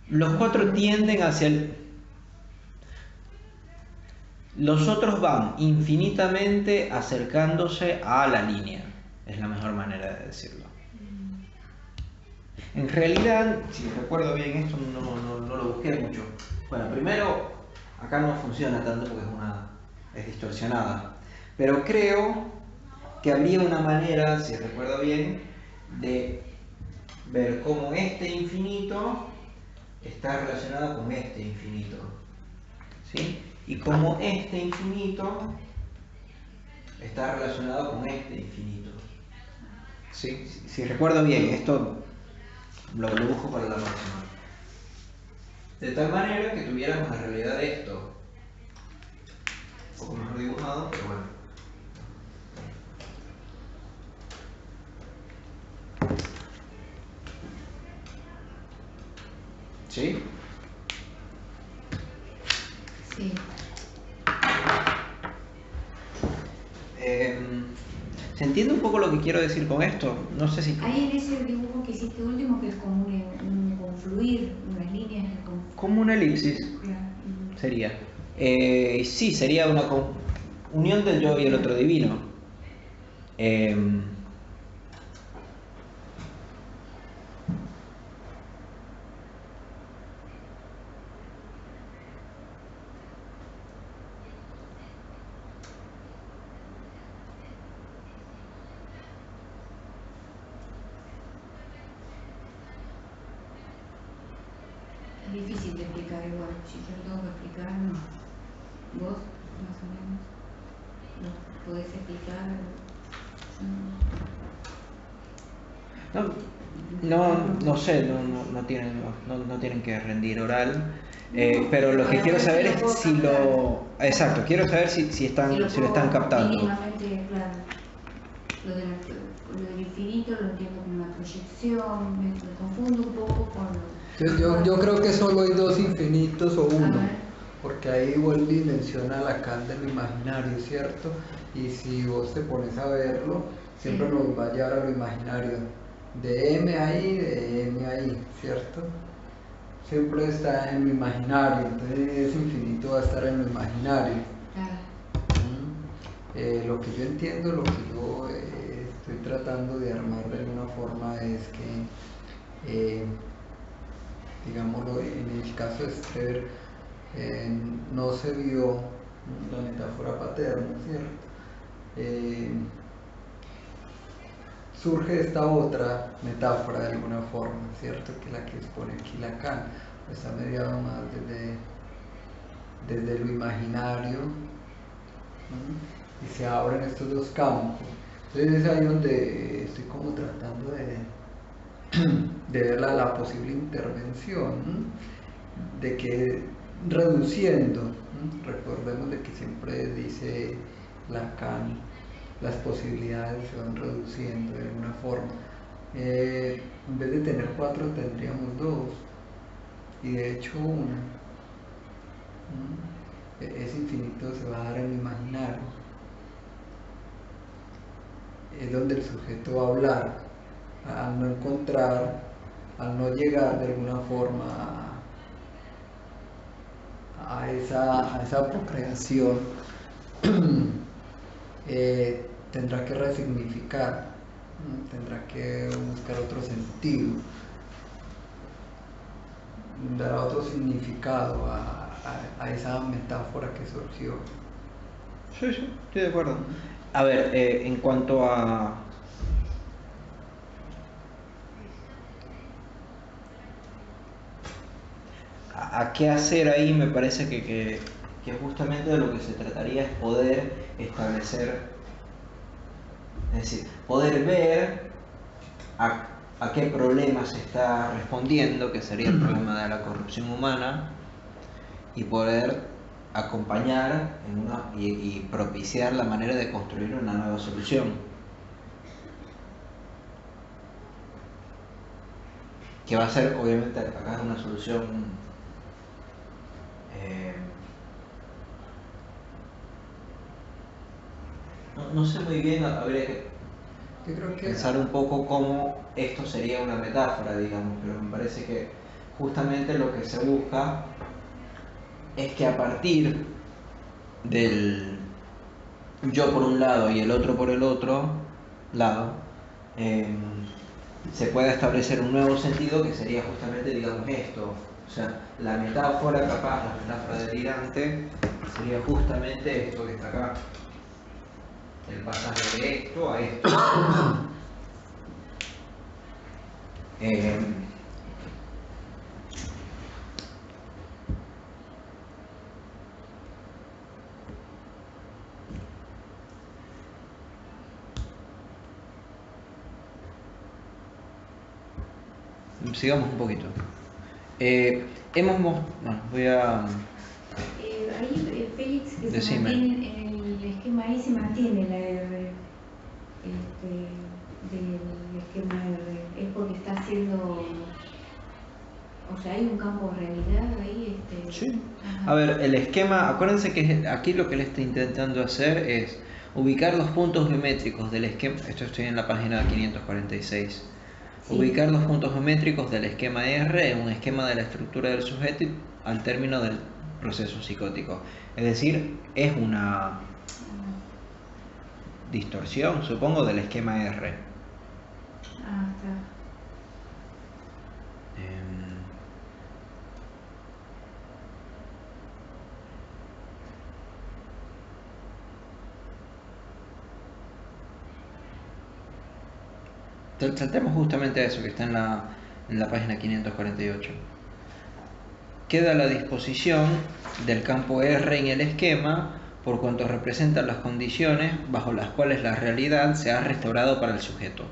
Los cuatro tienden hacia el... Los otros van infinitamente acercándose a la línea. Es la mejor manera de decirlo. En realidad, si recuerdo bien esto, no lo busqué mucho. Bueno, primero, acá no funciona tanto porque es distorsionada. Pero creo que habría una manera, si recuerdo bien, de ver cómo este infinito está relacionado con este infinito. ¿Sí? Y cómo este infinito está relacionado con este infinito. ¿Sí? Si recuerdo bien, esto lo busco para la próxima. De tal manera que tuviéramos en realidad esto. Un poco mejor dibujado, pero bueno. ¿Sí? Sí. ¿Se entiende un poco lo que quiero decir con esto? No sé si... Ahí en ese dibujo que hiciste último, que es como un confluir, unas líneas de confluir. Como una elipsis Claro. sería. Sí, sería una unión del yo y el otro divino. difícil de explicar igual. Si yo lo tengo que explicar, no. ¿Vos, más o menos, lo podés explicar? No sé, no tienen que rendir oral, pero lo que quiero saber es si lo... Exacto, quiero saber si lo están captando. Mínimamente, claro. Lo del infinito lo entiendo como una proyección, me confundo un poco con Yo creo que solo hay dos infinitos o uno, porque ahí Wally menciona Lacan de lo imaginario, ¿cierto? Y si vos te pones a verlo, siempre nos va a llevar a lo imaginario, de M ahí, de M ahí, ¿cierto? Siempre está en lo imaginario, entonces ese infinito va a estar en lo imaginario. Lo que yo entiendo, lo que yo estoy tratando de armar de alguna forma es que, digámoslo, en el caso de Esther, no se vio la metáfora paterna, ¿cierto? Surge esta otra metáfora de alguna forma, ¿cierto? Que es la que expone aquí Lacan, está mediado más desde lo imaginario, ¿no? Y se abren estos dos campos. Entonces es ahí donde estoy como tratando de ver la posible intervención, ¿no? De que reduciendo, ¿no? Recordemos de que siempre dice Lacan, las posibilidades se van reduciendo de alguna forma. En vez de tener 4 tendríamos 2 y de hecho 1. Ese infinito se va a dar en lo imaginario. Es donde el sujeto va a hablar, al no encontrar, al no llegar de alguna forma a esa procreación, tendrá que resignificar, tendrá que buscar otro sentido, dar otro significado a esa metáfora que surgió. Sí, estoy de acuerdo. A ver, en cuanto a qué hacer ahí, me parece que justamente de lo que se trataría es poder establecer, es decir, poder ver a qué problema se está respondiendo, que sería el problema de la corrupción humana, y poder acompañar y propiciar la manera de construir una nueva solución. Que va a ser, obviamente, acá una solución no sé muy bien, habría que pensar un poco cómo esto sería una metáfora, digamos, pero me parece que justamente lo que se busca es que a partir del yo por un lado y el otro por el otro lado, se pueda establecer un nuevo sentido que sería justamente, digamos, esto. O sea, la metáfora capaz, la metáfora delirante, sería justamente esto que está acá. El pasaje de esto a esto. Sigamos un poquito. Voy a... ahí Félix, que decime. se mantiene en el esquema, ahí se mantiene la R del esquema R. Es porque está haciendo... O sea, hay un campo de realidad ahí. Sí. A ver, el esquema, acuérdense que aquí lo que él está intentando hacer es ubicar los puntos geométricos del esquema. Esto estoy en la página 546. Sí. Ubicar los puntos geométricos del esquema R en un esquema de la estructura del sujeto al término del proceso psicótico. Es decir, es una distorsión, supongo, del esquema R. Está. Tratemos justamente eso que está en la página 548. queda a la disposición del campo R en el esquema por cuanto representan las condiciones bajo las cuales la realidad se ha restaurado para el sujeto.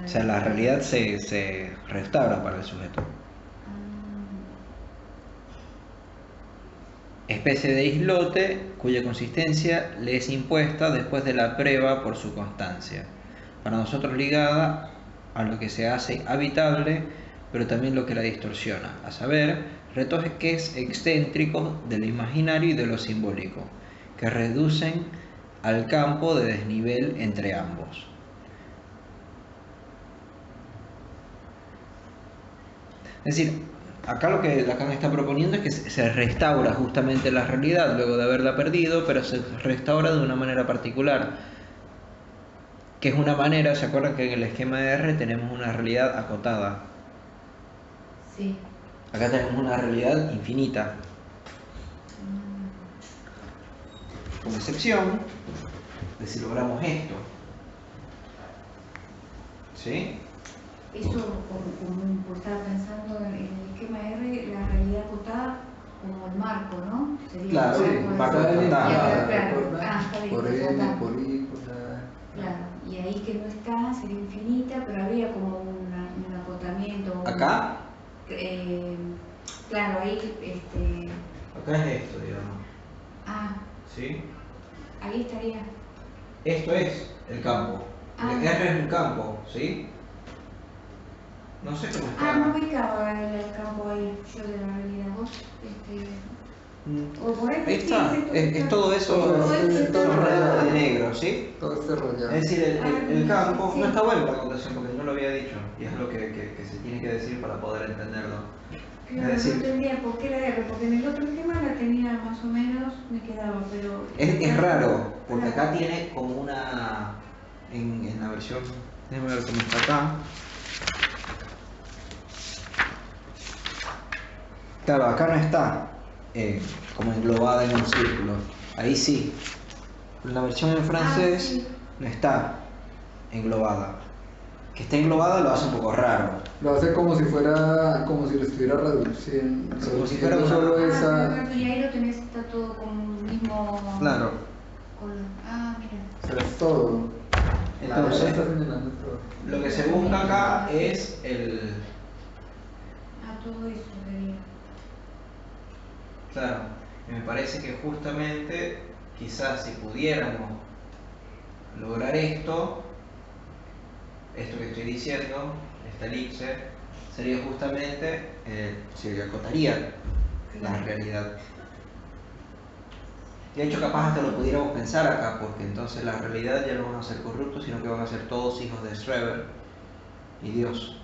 O sea, la realidad se restaura para el sujeto. Especie de islote cuya consistencia le es impuesta después de la prueba por su constancia. Para nosotros ligada a lo que se hace habitable, pero también lo que la distorsiona, a saber, retoques excéntricos de lo imaginario y de lo simbólico, que reducen al campo de desnivel entre ambos. Es decir, acá lo que Lacan está proponiendo es que se restaura justamente la realidad luego de haberla perdido, pero se restaura de una manera particular, que es una manera, ¿se acuerdan que en el esquema de R tenemos una realidad acotada? Sí. Acá tenemos una realidad infinita. Con excepción de si logramos esto. ¿Sí? Eso, como estaba pensando en el esquema R, la realidad acotada como el marco, ¿no? Sería Claro, el sí, marco marco de claro. Está Está bien, por N, está. por I, por la... Claro, y ahí que no está, sería infinita, pero habría como un acotamiento. Acá. Claro, ahí, Acá es esto, digamos. ¿Sí? Ahí estaría. Esto es el campo. R es un campo, ¿sí? No sé cómo está. No ubicaba el campo ahí, yo de la realidad. Vos, o por ahí está, es todo eso, todo rodeado de negro, ¿sí? Todo este rollado. Es decir, el campo, sí. no está bueno la acotación porque no lo había dicho, y es lo que se tiene que decir para poder entenderlo. Claro, Es decir, no entendía por qué la R, porque en el otro esquema la tenía más o menos, me quedaba, pero... es raro, porque acá tiene como una, en la versión, déjame ver cómo está acá. Claro, acá no está como englobada en un círculo, ahí sí. En la versión en francés sí. no está englobada. Que esté englobada lo hace un poco raro. Lo hace como si fuera, como si lo estuviera reduciendo. Como si fuera una... solo esa... Y ahí lo tenés, está todo con un mismo... Claro. Mira. O sea, es todo. Entonces, está señalando todo. lo que se busca acá es el... Todo eso sería. Claro, y me parece que justamente, quizás si pudiéramos lograr esto que estoy diciendo, esta elipse, sería justamente, se acotaría la realidad. De hecho, capaz hasta lo pudiéramos pensar acá, porque entonces la realidad ya no van a ser corruptos, sino que van a ser todos hijos de Schreber y Dios.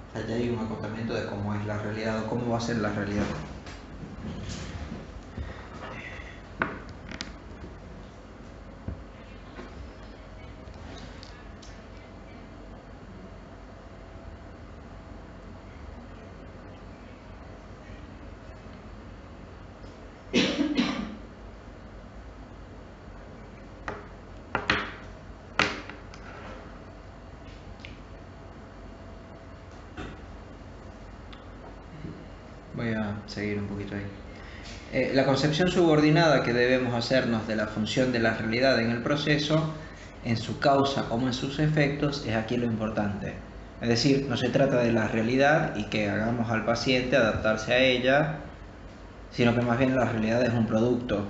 O sea, ya hay un acotamiento de cómo es la realidad o cómo va a ser la realidad. Voy a seguir un poquito ahí. La concepción subordinada que debemos hacernos de la función de la realidad en el proceso, en su causa como en sus efectos, es aquí lo importante. Es decir, no se trata de la realidad y que hagamos al paciente adaptarse a ella, sino que más bien la realidad es un producto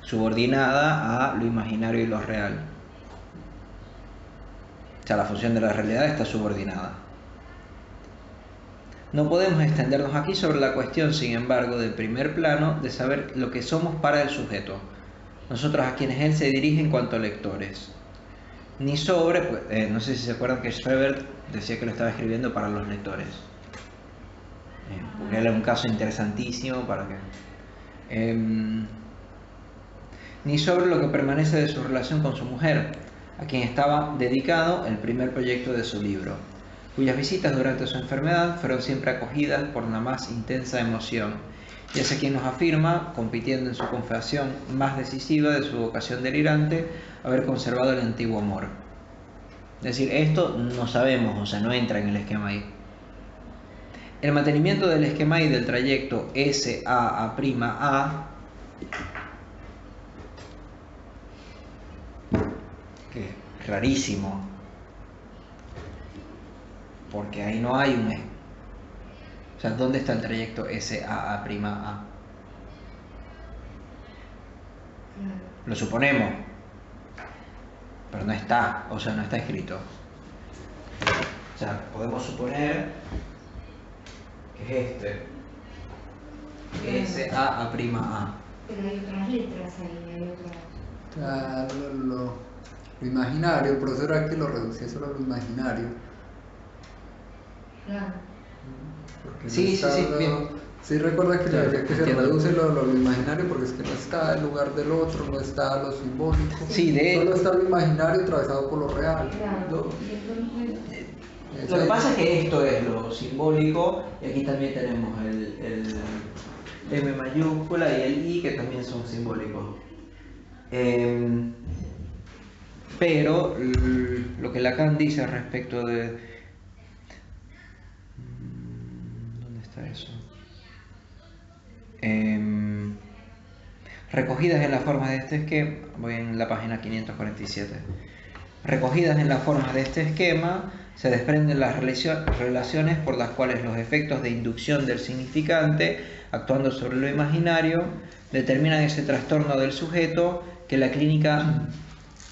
subordinada a lo imaginario y lo real. O sea, la función de la realidad está subordinada. No podemos extendernos aquí sobre la cuestión, sin embargo, del primer plano de saber lo que somos para el sujeto, nosotros a quienes él se dirige en cuanto a lectores. Ni sobre, pues, no sé si se acuerdan que Schreber decía que lo estaba escribiendo para los lectores. Porque era un caso interesantísimo para que... ni sobre lo que permanece de su relación con su mujer, a quien estaba dedicado el primer proyecto de su libro, cuyas visitas durante su enfermedad fueron siempre acogidas por la más intensa emoción, y hacia quien nos afirma, compitiendo en su confesión más decisiva de su vocación delirante, haber conservado el antiguo amor. Es decir, esto no sabemos, o sea, no entra en el esquema I. El mantenimiento del esquema I del trayecto SAA', que es rarísimo, porque ahí no hay un... O sea, ¿dónde está el trayecto SAA'? Lo suponemos, pero no está, o sea, no está escrito. O sea, podemos suponer que es este, SAA'. Pero hay otras letras ahí, hay otras. Claro, lo imaginario, por eso era que lo reducía solo a lo imaginario. Claro. Porque Sí, no está sí, bien. Sí, recuerda que Claro, le decía que se entiendo. reduce lo imaginario porque es que no está el lugar del otro, no está lo simbólico. Sí, solo está lo imaginario atravesado por lo real. Claro. No, Y entonces, Lo que pasa es que esto es lo simbólico, y aquí también tenemos el M mayúscula y el I, que también son simbólicos. Pero lo que Lacan dice respecto de... ¿Dónde está eso? Recogidas en las formas de este esquema, voy en la página 547. Recogidas en las formas de este esquema, se desprenden las relaciones por las cuales los efectos de inducción del significante, actuando sobre lo imaginario, determinan ese trastorno del sujeto que la clínica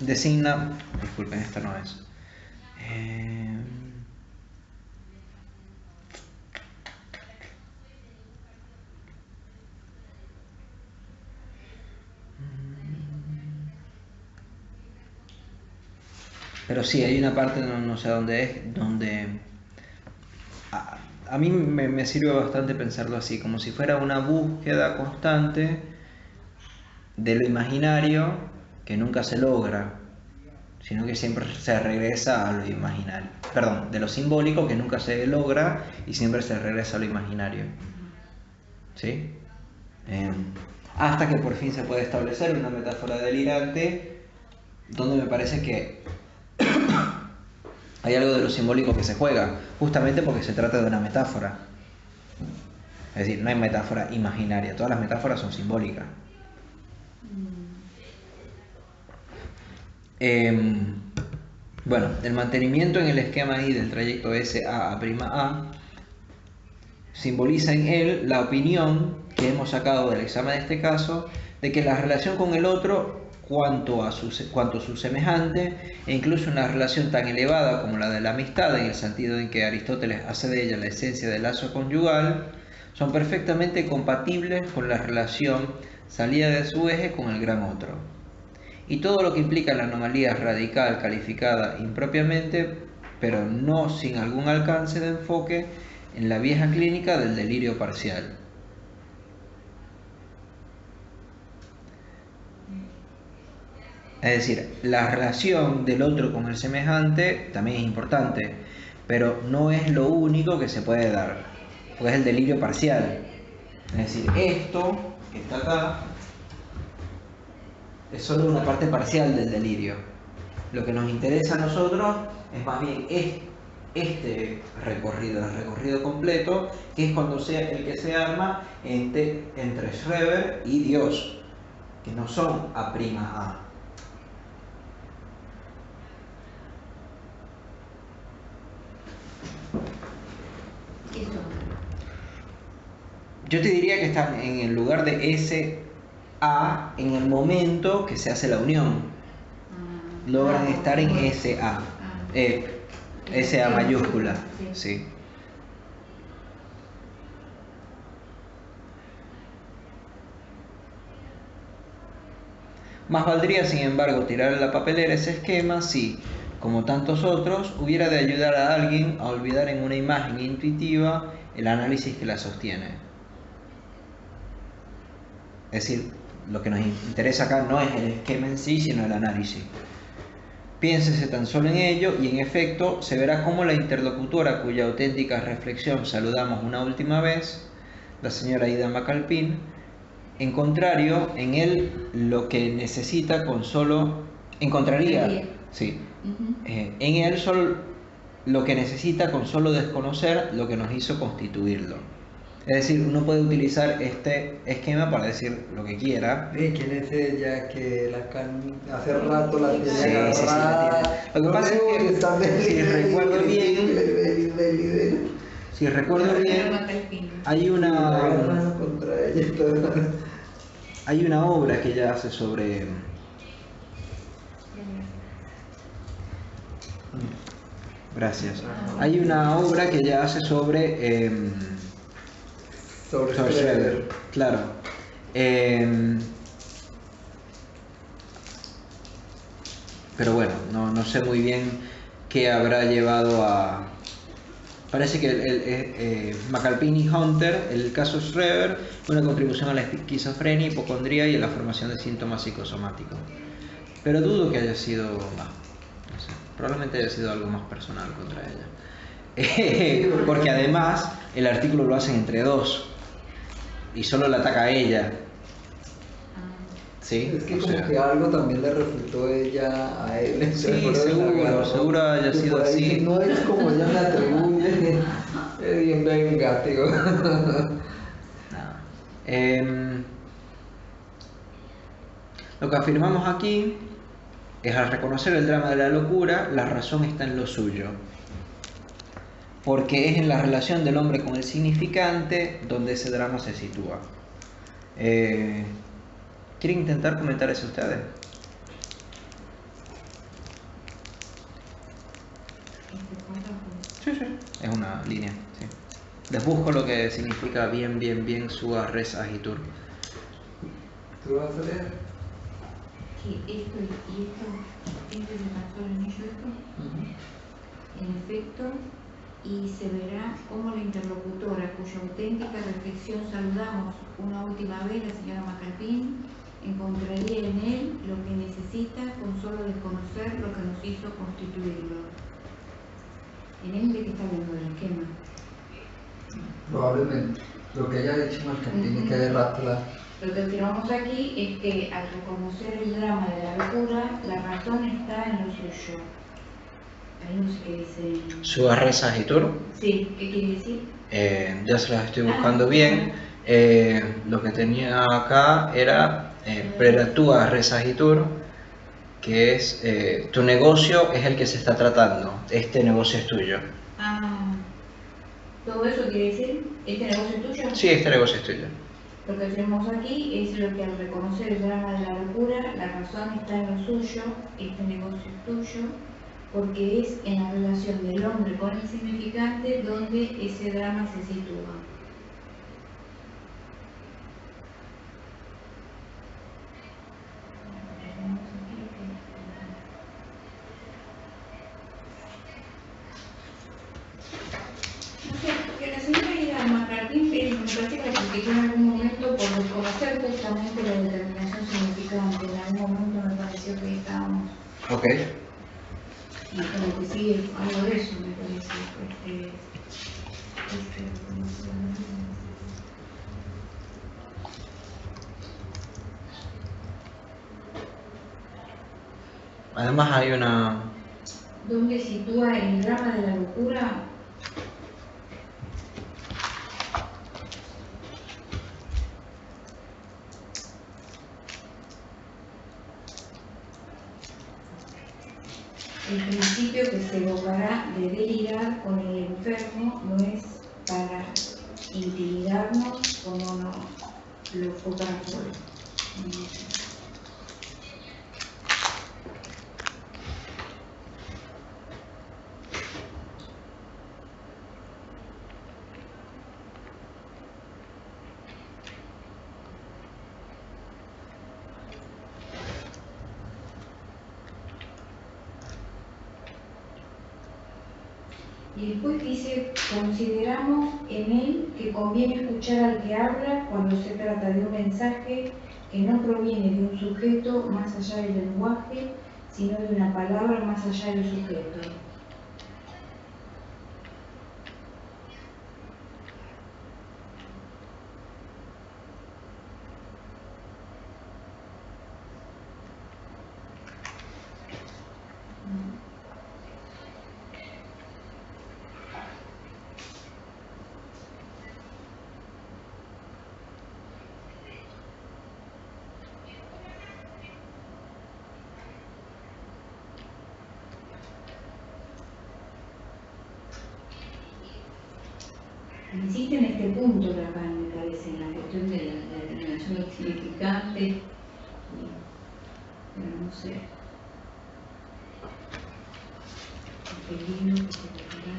designa... Disculpen, esta no es. Pero sí, hay una parte, no sé dónde es, donde a mí me sirve bastante pensarlo así, como si fuera una búsqueda constante de lo imaginario que nunca se logra, sino que siempre se regresa a lo imaginario. Perdón, de lo simbólico que nunca se logra y siempre se regresa a lo imaginario. ¿Sí? Hasta que por fin se puede establecer una metáfora delirante donde me parece que hay algo de lo simbólico que se juega, justamente porque se trata de una metáfora. Es decir, no hay metáfora imaginaria, todas las metáforas son simbólicas. Bueno, el mantenimiento en el esquema I del trayecto SAA' simboliza en él la opinión que hemos sacado del examen de este caso de que la relación con el otro, cuanto a su semejante, e incluso una relación tan elevada como la de la amistad, en el sentido en que Aristóteles hace de ella la esencia del lazo conyugal, son perfectamente compatibles con la relación salida de su eje con el gran otro. Y todo lo que implica la anomalía radical calificada impropiamente, pero no sin algún alcance de enfoque, en la vieja clínica del delirio parcial. Es decir, la relación del otro con el semejante también es importante, pero no es lo único que se puede dar, porque es el delirio parcial. Es decir, esto que está acá es solo una parte parcial del delirio. Lo que nos interesa a nosotros es más bien este recorrido, el recorrido completo, que es cuando sea el que se arma entre Schreber y Dios, que no son A'. ¿qué son? Yo te diría que están en el lugar de SA en el momento que se hace la unión. Logran estar en SA. SA mayúscula. Sí. Más valdría, sin embargo, tirar a la papelera ese esquema si, como tantos otros, hubiera de ayudar a alguien a olvidar en una imagen intuitiva el análisis que la sostiene. Es decir, lo que nos interesa acá no es el esquema en sí, sino el análisis. Piénsese tan solo en ello y en efecto se verá cómo la interlocutora cuya auténtica reflexión saludamos una última vez, la señora Ida Macalpín, en contrario, en él lo que necesita con solo encontraría, sí, Ujú. en él solo lo que necesita con solo desconocer lo que nos hizo constituirlo. Es decir, uno puede utilizar este esquema para decir lo que quiera. ¿Quién es ella que hace rato la tiene Sí, sí, sí, la agarrada? tiene. Lo que pasa es que, si recuerdo bien, si recuerdo bien, hay una, contra ella y todo. hay una obra que ella hace sobre... Gracias. Hay una obra que ella hace sobre... Sobre sobre Schroeder, claro. Pero bueno, no sé muy bien qué habrá llevado a... Parece que McAlpine y Hunter, el caso Schroeder, una contribución a la esquizofrenia, hipocondría y a la formación de síntomas psicosomáticos. Pero dudo que haya sido... no sé, probablemente haya sido algo más personal contra ella. Porque además el artículo lo hacen entre dos y solo la ataca a ella. Sí, Es que o como sea, que algo también le refutó ella a él. sí, Por eso la agarró. seguro haya Que sido por ahí así. dice, no es como ella me atribuye. Bien vengativo. Nada. Lo que afirmamos aquí es: al reconocer el drama de la locura, la razón está en lo suyo, porque es en la relación del hombre con el significante donde ese drama se sitúa. ¿Quieren intentar comentar eso ustedes? Sí, sí. Es una línea, sí. Les busco lo que significa bien sua res agitur. ¿Tú lo vas a leer? Que esto y esto, esto se pasó en ello esto, en efecto, y se verá cómo la interlocutora, cuya auténtica reflexión saludamos una última vez, la señora McAlpine, encontraría en él lo que necesita con solo desconocer lo que nos hizo constituirlo. ¿En él de qué está hablando? Del esquema. Probablemente. Lo que haya dicho Marcantini, que de rato la... Lo que afirmamos aquí es que al reconocer el drama de la locura, la razón está en lo suyo. Ahí no sé qué dice. Sua res agitur. Sí, ¿qué quiere decir? Ya se las estoy buscando bien. Lo que tenía acá era per tua res agitur, que es tu negocio es el que se está tratando, este negocio es tuyo. Ah, ¿todo eso quiere decir? ¿Este negocio es tuyo? Sí, este negocio es tuyo. Lo que tenemos aquí es lo que al reconocer el drama de la locura, la razón está en lo suyo, este negocio es tuyo, porque es en la relación del hombre con el significante donde ese drama se sitúa. No sé, porque la señora Ida Martín me parece que la criticó en algún momento por desconocer justamente la determinación significante. En algún momento me pareció que estábamos, Ok. y como que sí, algo de eso me parece. Además hay una... ¿Dónde sitúa el drama de la locura? El principio que se evocará de delirar con el enfermo no es para intimidarnos como no lo fue para Freud. Y después dice, consideramos en él que conviene escuchar al que habla cuando se trata de un mensaje que no proviene de un sujeto más allá del lenguaje, sino de una palabra más allá del sujeto. Insiste en este punto Lacan, me parece, en la cuestión de la determinación del significante, pero no sé. El peligro que se refiere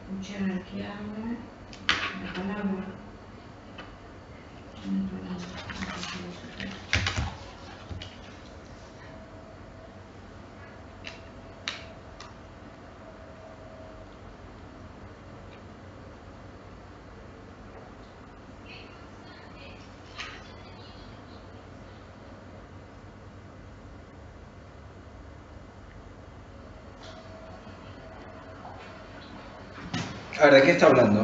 escuchar al que habla, la palabra, una palabra. A ver, ¿de qué está hablando?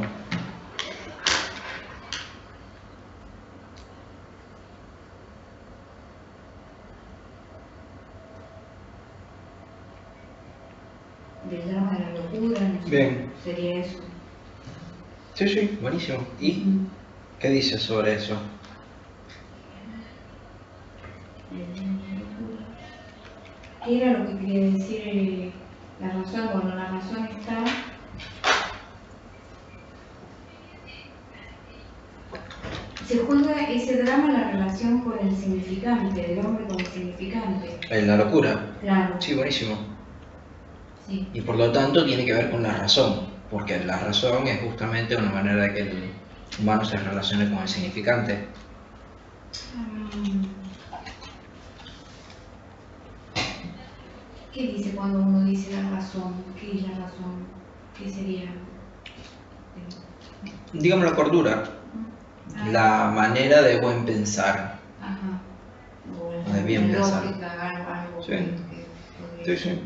Del drama de la locura, no sé. Bien. Sería eso. Sí, sí, buenísimo. ¿Y qué dice sobre eso? ¿Qué era lo que quería decir la razón? Bueno, la razón está. Se juega ese drama la relación con el significante, del hombre con el significante. La locura. Claro. Sí, buenísimo. Sí. Y por lo tanto tiene que ver con la razón, porque la razón es justamente una manera de que el humano se relacione con el significante. ¿Qué dice cuando uno dice la razón? ¿Qué es la razón? ¿Qué sería? Digamos la cordura, la manera de buen pensar. Ajá. O de bien pensar. Lógica, algo Sí. que Sí, sí.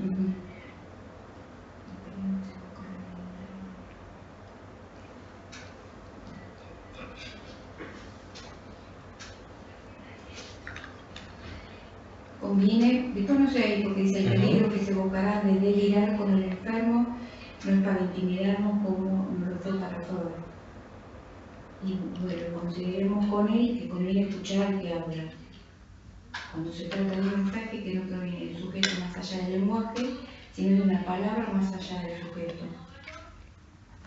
Conviene, después no sé ahí porque dice el peligro que se evocará de delirar con el enfermo no es para intimidarnos como no lo fue para Freud. Y bueno, consideremos con él que conviene escuchar al que habla. Cuando se trata de un mensaje que no proviene del sujeto más allá del lenguaje, sino de una palabra más allá del sujeto.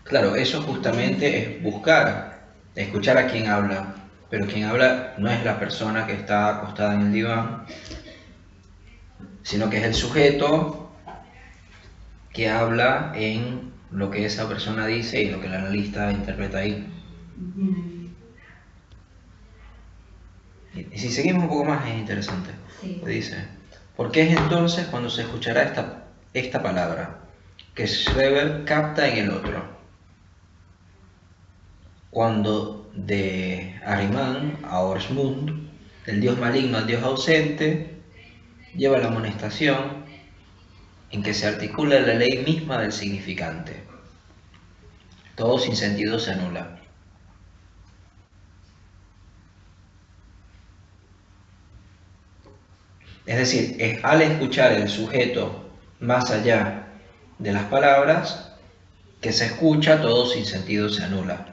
Claro, eso justamente es buscar, escuchar a quien habla, pero quien habla no es la persona que está acostada en el diván, sino que es el sujeto que habla en lo que esa persona dice y lo que el analista interpreta ahí. Y si seguimos un poco más es interesante. Sí. Dice, ¿por qué es entonces cuando se escuchará esta palabra que Schreber capta en el otro? Cuando de Ahriman a Ormsmund, del dios maligno al dios ausente, lleva la amonestación en que se articula la ley misma del significante. Todo sin sentido se anula. Es decir, es al escuchar el sujeto más allá de las palabras que se escucha, todo sin sentido se anula.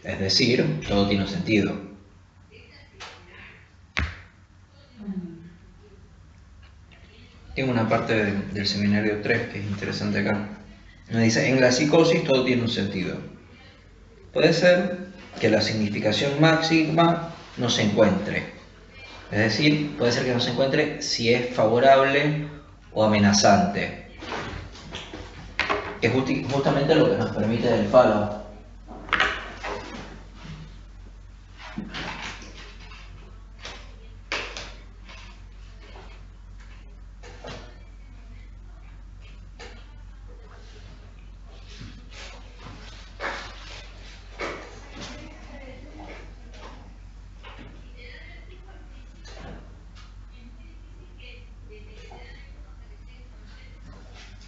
Es decir, todo tiene un sentido. Tengo una parte del seminario 3 que es interesante acá. Me dice, en la psicosis todo tiene un sentido. Puede ser que la significación máxima no se encuentre. Es decir, puede ser que no se encuentre si es favorable o amenazante. Que es justamente lo que nos permite el falo.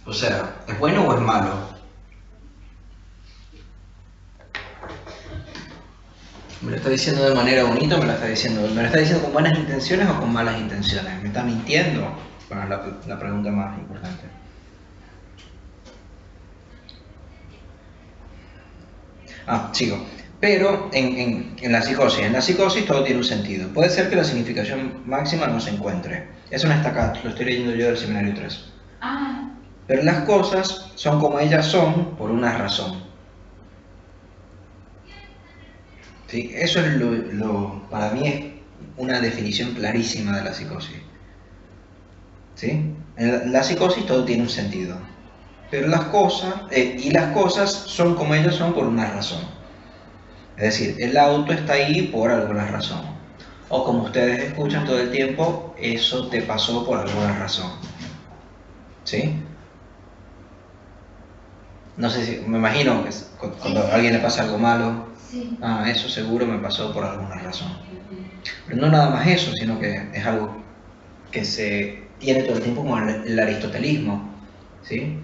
O sea, ¿es bueno o es malo? ¿Me lo está diciendo de manera bonita o me lo está diciendo con buenas intenciones o con malas intenciones? ¿Me está mintiendo? Bueno, la pregunta más importante. Sigo. Pero en la psicosis todo tiene un sentido. Puede ser que la significación máxima no se encuentre. Eso no está acá, lo estoy leyendo yo del seminario 3. Ah, Pero las cosas son como ellas son por una razón. ¿Sí? Eso es para mí es una definición clarísima de la psicosis. ¿Sí? En la psicosis todo tiene un sentido. Pero las cosas son como ellas son por una razón. Es decir, el auto está ahí por alguna razón. O como ustedes escuchan todo el tiempo, eso te pasó por alguna razón. ¿Sí? No sé si, me imagino que cuando a alguien le pasa algo malo, sí. Eso seguro me pasó por alguna razón. Pero no nada más eso, sino que es algo que se tiene todo el tiempo como el aristotelismo, ¿sí?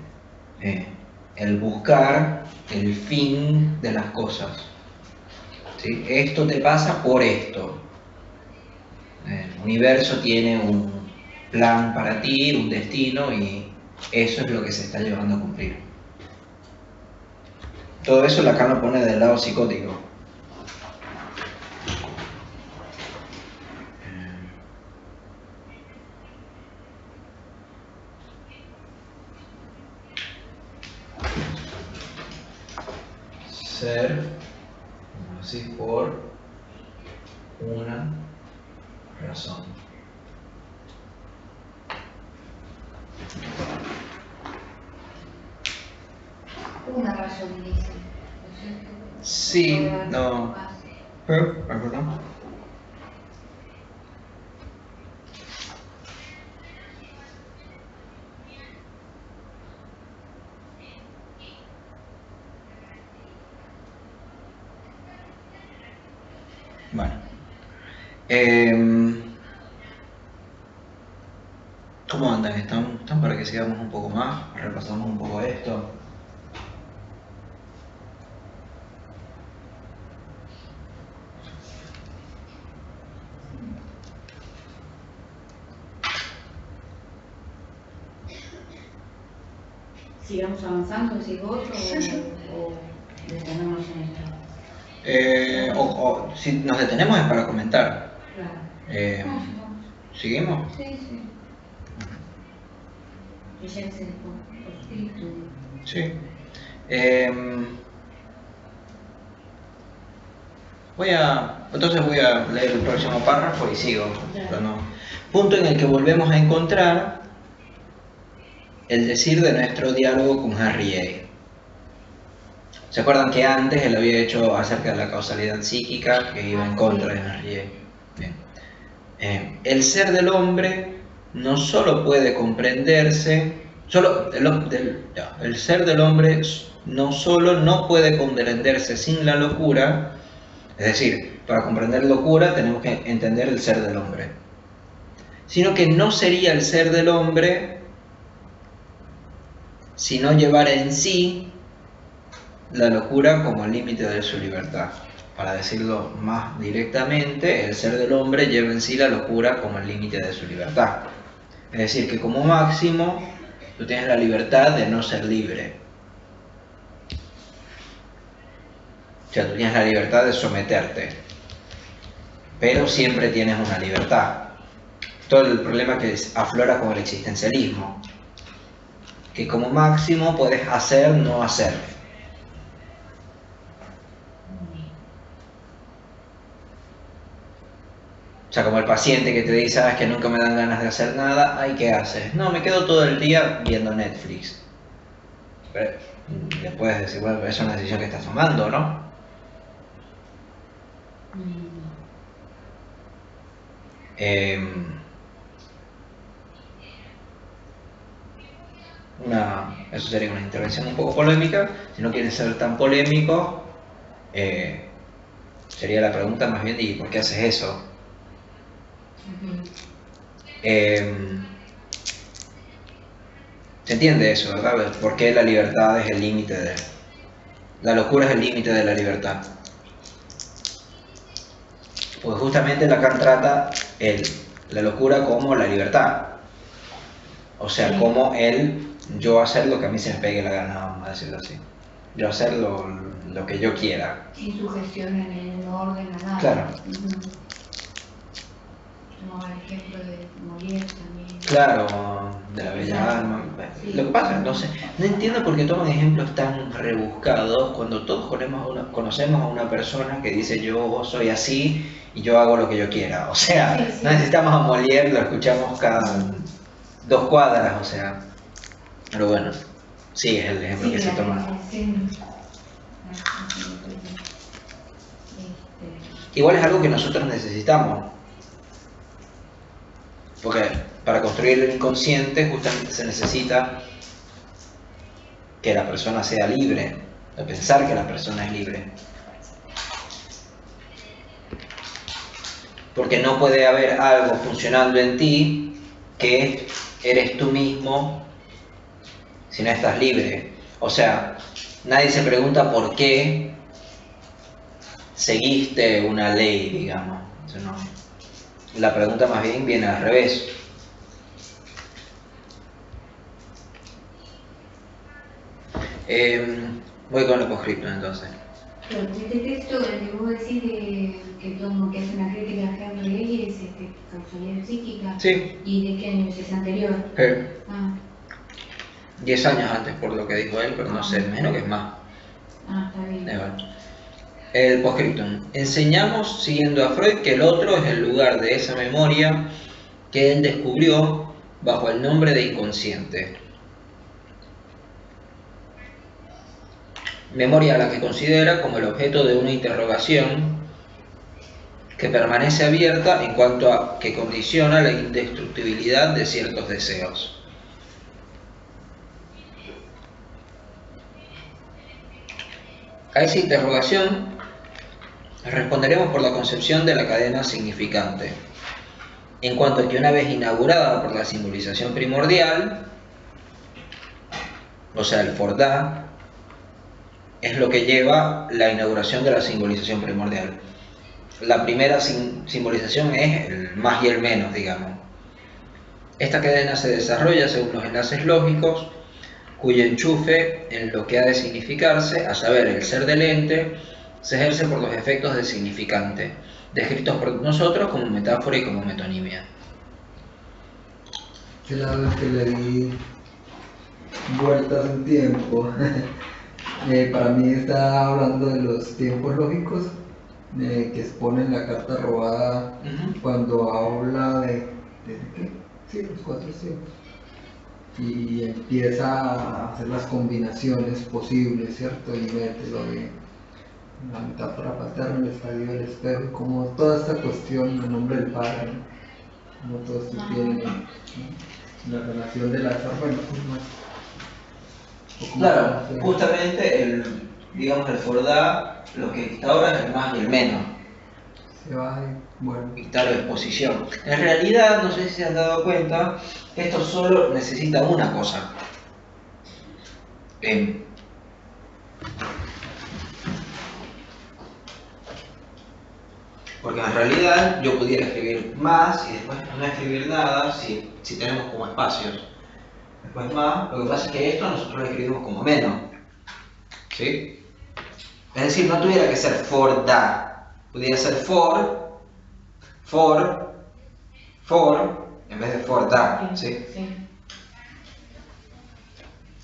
El buscar el fin de las cosas, ¿sí? Esto te pasa por esto. El universo tiene un plan para ti, un destino, y eso es lo que se está llevando a cumplir. Todo eso Lacan lo pone del lado psicótico. Ser, así, por una razón. Una razón, dice. Sí, no. Perdón. Bueno. ¿Cómo andan? ¿Están para que sigamos un poco más? Repasamos un poco esto. ¿Sigamos avanzando, decís vos, o detenemos en esto? O si nos detenemos es para comentar. Claro. ¿Seguimos? Sí, sí. Ya es por espíritu. Sí. Entonces voy a leer el próximo párrafo y sigo. Pero no. Punto en el que volvemos a encontrar el decir de nuestro diálogo con Harry A. ¿Se acuerdan que antes él había hecho acerca de la causalidad psíquica que iba en contra de Harry A? Bien. El ser del hombre no solo puede comprenderse, el ser del hombre no solo no puede comprenderse sin la locura, es decir, para comprender locura tenemos que entender el ser del hombre, sino que no sería el ser del hombre si no llevara en sí la locura como límite de su libertad. Para decirlo más directamente, el ser del hombre lleva en sí la locura como el límite de su libertad. Es decir, que como máximo tú tienes la libertad de no ser libre. O sea, tú tienes la libertad de someterte, pero siempre tienes una libertad. Todo el problema que aflora con el existencialismo, que como máximo puedes hacer, no hacer. O sea, como el paciente que te dice, es que nunca me dan ganas de hacer nada, ay, ¿qué haces? No, me quedo todo el día viendo Netflix. Pero le puedes decir, bueno, es una decisión que estás tomando, ¿no? Eso sería una intervención un poco polémica. Si no quieres ser tan polémico, sería la pregunta más bien de ¿y por qué haces eso? Se entiende eso, ¿verdad? ¿Por qué la libertad es el límite de... La locura es el límite de la libertad? Pues justamente Lacan trata la locura como la libertad. O sea, como yo hacer lo que a mí se me pegue la gana, vamos a decirlo así. Yo hacer lo que yo quiera. Sin sugestión en el orden a nada. Claro. Tomaba el ejemplo de Molière también. Claro, de la bella alma. Sí. Lo que pasa, no sé, no entiendo por qué toman ejemplos tan rebuscados cuando todos conocemos a una persona que dice yo soy así y yo hago lo que yo quiera. O sea, Sí, sí. no necesitamos a Molière, lo escuchamos cada 2 cuadras, o sea. Pero bueno, sí es el ejemplo que se toma. Igual es algo que nosotros necesitamos. Porque para construir el inconsciente justamente se necesita que la persona sea libre, de pensar que la persona es libre. Porque no puede haber algo funcionando en ti que eres tú mismo si no estás libre. O sea, nadie se pregunta por qué seguiste una ley, digamos. Eso no. La pregunta más bien viene al revés. Voy con el postscriptum entonces. Pero este texto, el que vos decís que como que hace una crítica a Henry es causalidad psíquica. Sí. ¿Y de qué año es anterior? 10 años antes por lo que dijo él, pero no sé, menos que es más. Está bien. El postscriptum. Enseñamos, siguiendo a Freud, que el otro es el lugar de esa memoria que él descubrió bajo el nombre de inconsciente. Memoria a la que considera como el objeto de una interrogación que permanece abierta en cuanto a que condiciona la indestructibilidad de ciertos deseos. A esa interrogación responderemos por la concepción de la cadena significante, en cuanto a que una vez inaugurada por la simbolización primordial, o sea el Fordá, es lo que lleva la inauguración de la simbolización primordial. La primera simbolización es el más y el menos, digamos. Esta cadena se desarrolla según los enlaces lógicos, cuyo enchufe en lo que ha de significarse, a saber, el ser del ente, se ejerce por los efectos del significante, descritos por nosotros como metáfora y como metonimia. Este lado es que le di vueltas en tiempo. Para mí está hablando de los tiempos lógicos que expone en la carta robada cuando habla de ¿qué? Sí, los 4 tiempos. Y empieza a hacer las combinaciones posibles, ¿cierto? Y mete lo de la metáfora paterna, el estadio del espejo, y como toda esta cuestión en nombre del Padre, ¿no? Como todo esto tiene, ¿no? La relación de la bueno, Claro, justamente digamos el Fordá, lo que está ahora es el más y el menos. Se va bueno. Y tal exposición. En realidad, no sé si se han dado cuenta, esto solo necesita una cosa. Porque en realidad yo pudiera escribir más y después no escribir nada si tenemos como espacios. Después más, lo que pasa es que esto nosotros lo escribimos como menos. ¿Sí? Es decir, no tuviera que ser for da, pudiera ser for, en vez de for da. ¿Sí? Sí.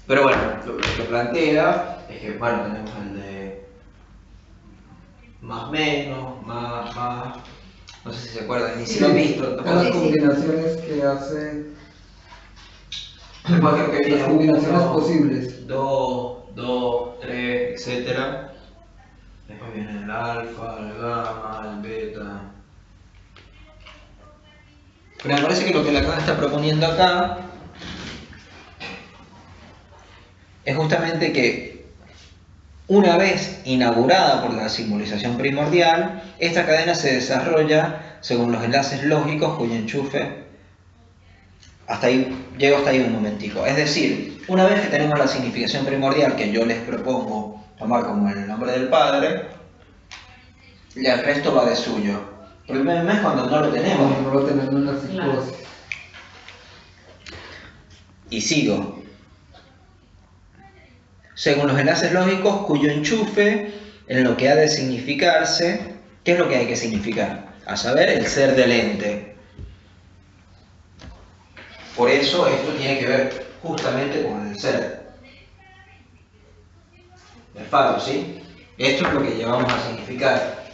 Pero bueno, lo que plantea es que, bueno, tenemos el de más menos, más, no sé si se acuerdan, ni si lo han visto. Las combinaciones que hace, Después creo que viene las combinaciones 1, posibles. 2, 3, etc. Después viene el alfa, el gamma, el beta. Pero me parece que lo que Lacan está proponiendo acá es justamente que una vez inaugurada por la simbolización primordial, esta cadena se desarrolla según los enlaces lógicos cuyo enchufe llego hasta ahí un momentico. Es decir, una vez que tenemos la significación primordial que yo les propongo tomar como el nombre del Padre, el resto va de suyo. El problema es cuando no lo tenemos. No lo tenemos en la psicosis. Y sigo. según los enlaces lógicos cuyo enchufe en lo que ha de significarse, ¿qué es lo que hay que significar? A saber, el ser del ente. Por eso esto tiene que ver justamente con el ser. El faro, ¿sí? Esto es lo que llevamos a significar.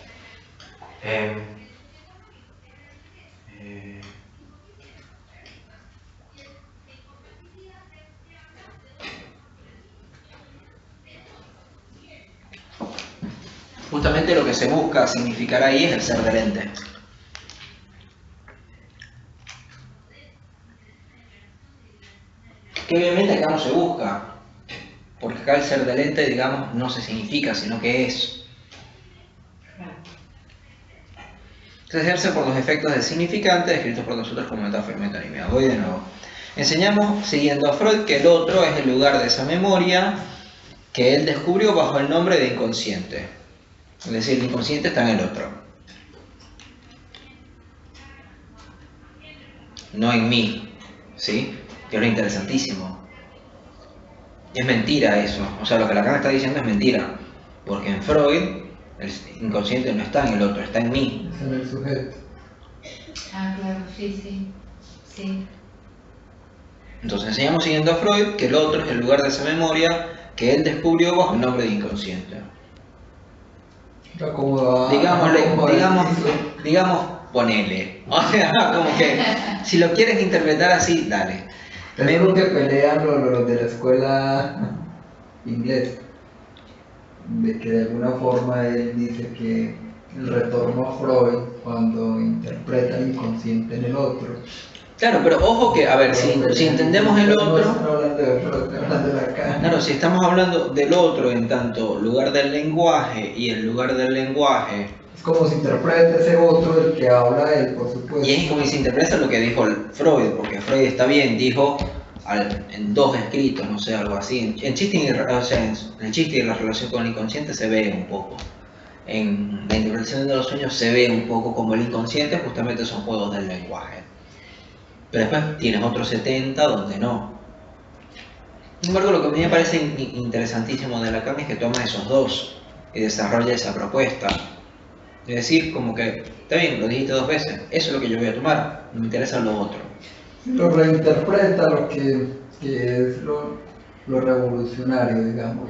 Justamente lo que se busca significar ahí es el ser del ente. Que obviamente acá no se busca, porque acá el ser del ente, digamos, no se significa, sino que es. Se ejerce por los efectos del significante descritos por nosotros como metáfora y metonimia. Voy de nuevo. Enseñamos, siguiendo a Freud, que el otro es el lugar de esa memoria que él descubrió bajo el nombre de inconsciente. Es decir, el inconsciente está en el otro, no en mí, ¿sí? Que es lo interesantísimo. Es mentira eso, o sea, lo que Lacan está diciendo es mentira, porque en Freud el inconsciente no está en el otro, está en mí. Es en el sujeto. Ah, claro, sí. Entonces enseñamos, siguiendo a Freud, que el otro es el lugar de esa memoria que él descubrió bajo el nombre de inconsciente. Digamos, ponele. O sea, como que si lo quieres interpretar así, dale. Es lo que pelean los de la escuela inglesa, de que de alguna forma él dice que el retorno a Freud cuando interpreta el inconsciente en el otro. Claro, pero ojo que, a ver, si entendemos el otro... No estamos hablando de Freud, estamos hablando de Lacan. Claro, si estamos hablando del otro en tanto lugar del lenguaje y el lugar del lenguaje... Es como si interpreta ese otro el que habla él, por supuesto. Y es como si interpreta lo que dijo Freud, porque Freud está bien, dijo en dos escritos, no sé, algo así. En chiste y, o sea, en el chiste y la relación con el inconsciente se ve un poco. En la interpretación de los sueños se ve un poco como el inconsciente justamente son juegos del lenguaje. Pero después tienes otros 70 donde no. Sin embargo, lo que a mí me parece interesantísimo de Lacan es que toma esos dos y desarrolla esa propuesta. Es decir, como que, está bien, lo dijiste dos veces, eso es lo que yo voy a tomar, no me interesa lo otro. Lo reinterpreta lo que es lo revolucionario, digamos.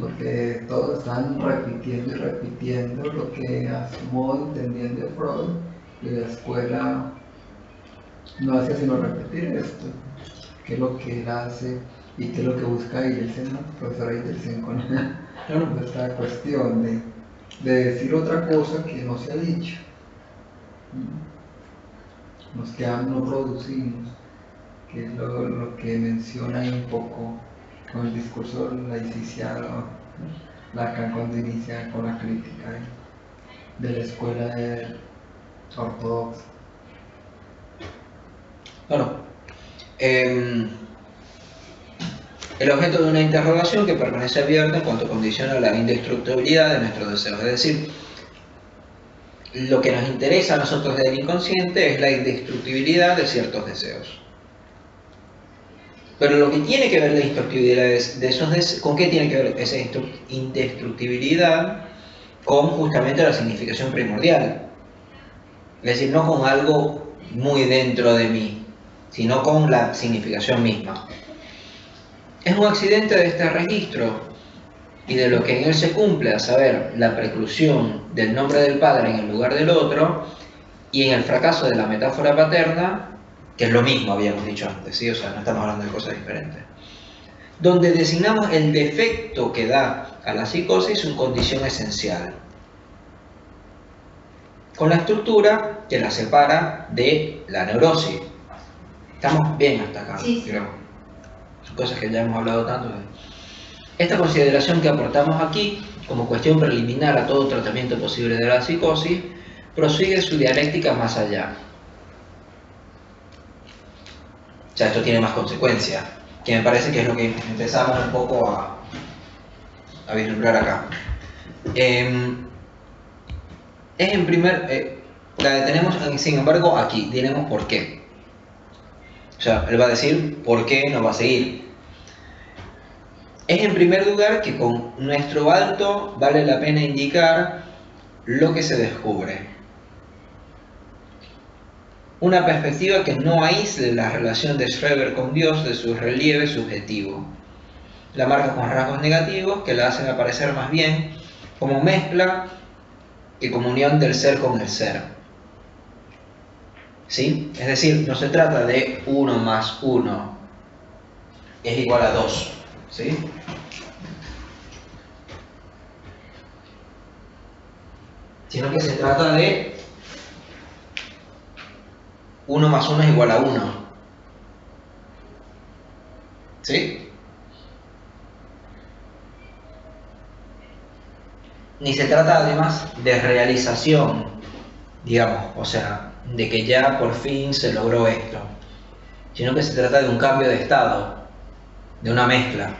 Porque todos están repitiendo y repitiendo lo que Asimov entendía de Freud y la escuela no hace sino repetir esto, que es lo que él hace y que es lo que busca Eidelsen, ¿no? El profesor Eidelsen con esta cuestión de decir otra cosa que no se ha dicho. Nos quedamos, no producimos, que es lo que menciona ahí un poco con el discurso laiciciano, ¿no? Lacan cuando inicia con la crítica de la escuela ortodoxa. Bueno, el objeto de una interrogación que permanece abierta en cuanto condiciona la indestructibilidad de nuestros deseos. Es decir, lo que nos interesa a nosotros del inconsciente es la indestructibilidad de ciertos deseos. Pero lo que tiene que ver la indestructibilidad de esos deseos, ¿con qué tiene que ver esa indestructibilidad? Con justamente la significación primordial. Es decir, no con algo muy dentro de mí, sino con la significación misma. Es un accidente de este registro y de lo que en él se cumple, a saber, la preclusión del nombre del padre en el lugar del otro, y en el fracaso de la metáfora paterna, que es lo mismo, habíamos dicho antes, ¿sí? O sea, no estamos hablando de cosas diferentes, donde designamos el defecto que da a la psicosis su condición esencial, con la estructura que la separa de la neurosis. Estamos bien hasta acá, sí. Creo. Son cosas que ya hemos hablado tanto. Esta consideración que aportamos aquí, como cuestión preliminar a todo tratamiento posible de la psicosis, prosigue su dialéctica más allá. O sea, esto tiene más consecuencias, que me parece que es lo que empezamos un poco a vislumbrar acá. Es en primer... la detenemos, sin embargo, aquí. Diremos por qué. O sea, él va a decir por qué no va a seguir. es en primer lugar que con nuestro alto vale la pena indicar lo que se descubre. Una perspectiva que no aísle la relación de Schreber con Dios de su relieve subjetivo. La marca con rasgos negativos que la hacen aparecer más bien como mezcla que como unión del ser con el ser. ¿Sí? Es decir, no se trata de 1 más 1 es igual a 2. ¿Sí? Sino que se trata de 1 más 1 es igual a 1. ¿Sí? Ni se trata además de realización, digamos, o sea, de que ya por fin se logró esto, sino que se trata de un cambio de estado, de una mezcla.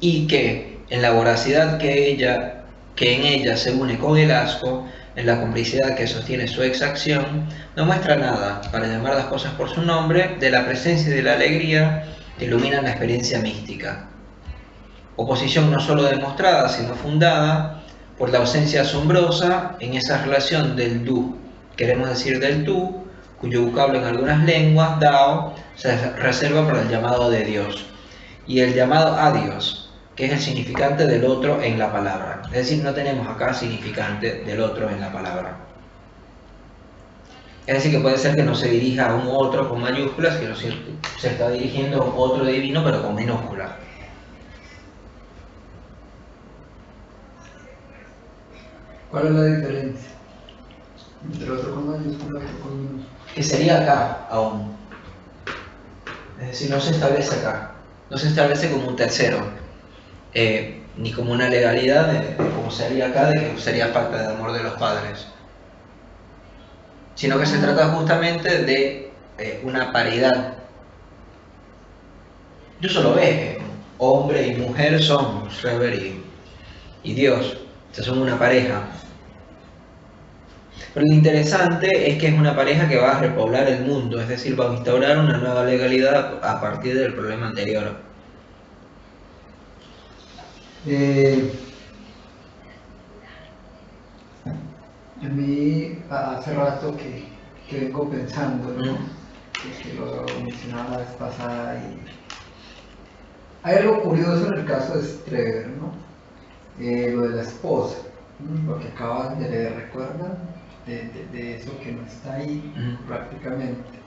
Y que en la voracidad que en ella se une con el asco, en la complicidad que sostiene su exacción, no muestra nada, para llamar las cosas por su nombre, de la presencia y de la alegría que iluminan la experiencia mística. Oposición no solo demostrada, sino fundada por la ausencia asombrosa en esa relación del du, queremos decir del tú, cuyo vocablo en algunas lenguas, dao, se reserva para el llamado de Dios, y el llamado a Dios, que es el significante del otro en la palabra. Es decir, no tenemos acá significante del otro en la palabra. Es decir, que puede ser que no se dirija a un otro con mayúsculas, que se está dirigiendo a otro divino, pero con minúsculas. ¿Cuál es la diferencia entre otro con mayúsculas y otro con minúsculas? Que sería acá aún. Es decir, no se establece acá. No se establece como un tercero. Ni como una legalidad de como sería acá, de que sería falta de amor de los padres, sino que se trata justamente de una paridad. Tú solo ves, hombre y mujer son Schreber y Dios, o sea, son una pareja. Pero lo interesante es que es una pareja que va a repoblar el mundo, es decir, va a instaurar una nueva legalidad a partir del problema anterior. A mí hace rato que vengo pensando, ¿no? Que lo mencionaba la vez pasada, y hay algo curioso en el caso de Schreber, ¿no? Lo de la esposa, lo que acabas de leer, ¿recuerdan? De eso que no está ahí prácticamente,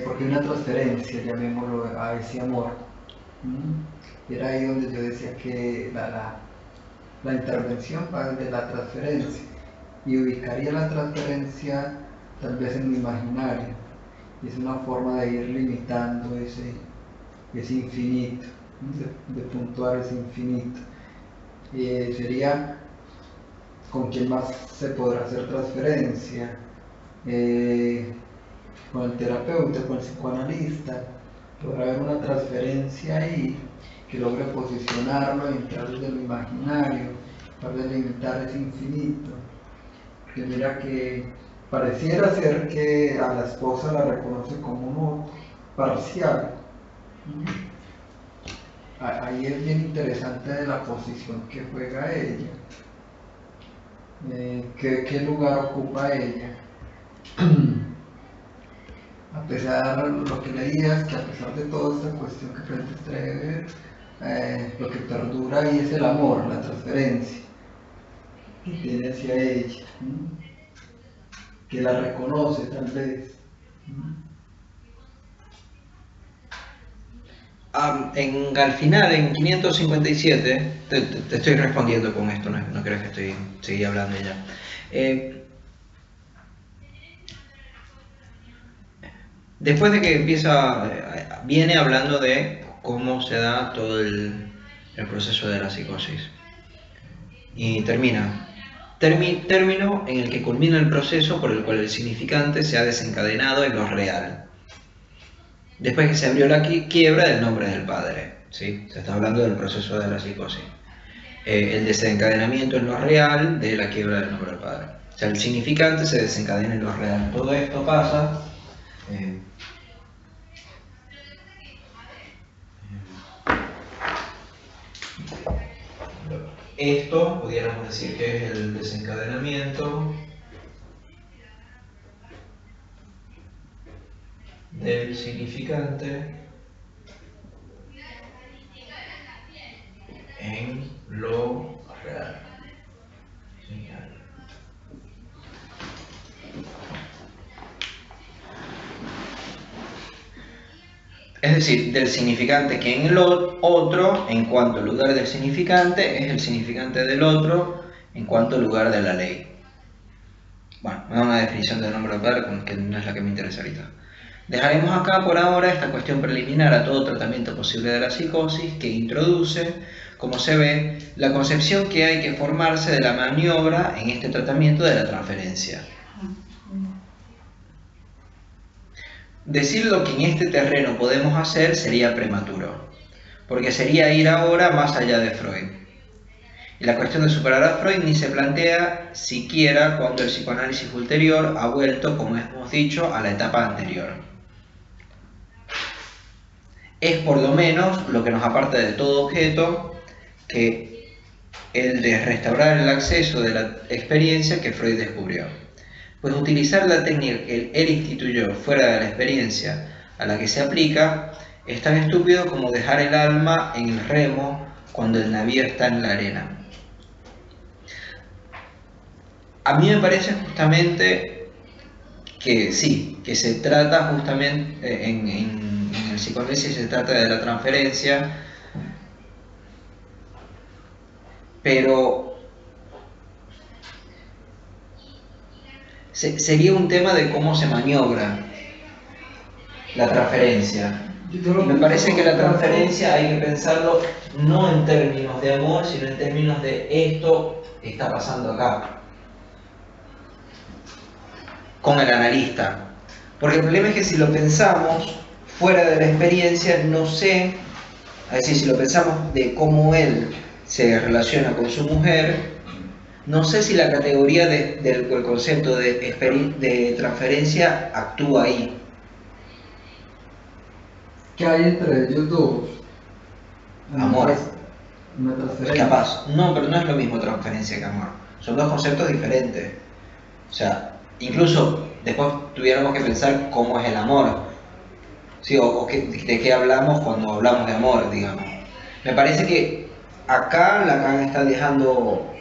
porque hay una transferencia, llamémoslo, a ese amor. Era ahí donde yo decía que la intervención va de la transferencia, y ubicaría la transferencia tal vez en mi imaginario, y es una forma de ir limitando ese infinito, de puntuar ese infinito. Sería con quién más se podrá hacer transferencia, con el terapeuta, con el psicoanalista. Podrá haber una transferencia ahí que logre posicionarlo, entrar desde lo imaginario, para delimitar ese infinito. Que mira que pareciera ser que a la esposa la reconoce como uno parcial. Ahí es bien interesante de la posición que juega ella. ¿Qué lugar ocupa ella? A pesar de lo que leías, que a pesar de toda esta cuestión que plantea Schreber, lo que perdura ahí es el amor, la transferencia que tiene hacia ella, que la reconoce tal vez. Al final, en 557, te estoy respondiendo con esto, no creo que seguí hablando ya. Después de que viene hablando de cómo se da todo el proceso de la psicosis. Y término en el que culmina el proceso por el cual el significante se ha desencadenado en lo real. Después que se abrió la quiebra del nombre del padre, ¿sí? Se está hablando del proceso de la psicosis. El desencadenamiento en lo real de la quiebra del nombre del padre. O sea, el significante se desencadena en lo real. Todo esto pasa esto pudiéramos decir que es el desencadenamiento del significante en lo real. Es decir, del significante que en el otro, en cuanto al lugar del significante, es el significante del otro en cuanto al lugar de la ley. Bueno, me da una definición del nombre propio que no es la que me interesa ahorita. Dejaremos acá por ahora esta cuestión preliminar a todo tratamiento posible de la psicosis que introduce, como se ve, la concepción que hay que formarse de la maniobra en este tratamiento de la transferencia. Decir lo que en este terreno podemos hacer sería prematuro, porque sería ir ahora más allá de Freud. Y la cuestión de superar a Freud ni se plantea siquiera cuando el psicoanálisis ulterior ha vuelto, como hemos dicho, a la etapa anterior. Es por lo menos lo que nos aparta de todo objeto que el de restaurar el acceso de la experiencia que Freud descubrió. Pues utilizar la técnica que él instituyó fuera de la experiencia a la que se aplica es tan estúpido como dejar el alma en el remo cuando el navío está en la arena. A mí me parece justamente que sí, que se trata justamente en el psicoanálisis se trata de la transferencia, pero sería un tema de cómo se maniobra la transferencia. Y me parece que la transferencia hay que pensarlo no en términos de amor, sino en términos de esto está pasando acá, con el analista. Porque el problema es que si lo pensamos fuera de la experiencia, no sé, es decir, si lo pensamos de cómo él se relaciona con su mujer, no sé si la categoría del concepto de transferencia actúa ahí. ¿Qué hay entre ellos dos? Amor. Una transferencia. Capaz. No, pero no es lo mismo transferencia que amor. Son dos conceptos diferentes. O sea, incluso después tuviéramos que pensar cómo es el amor. ¿Sí? De qué hablamos cuando hablamos de amor, digamos. Me parece que acá Lacan está dejando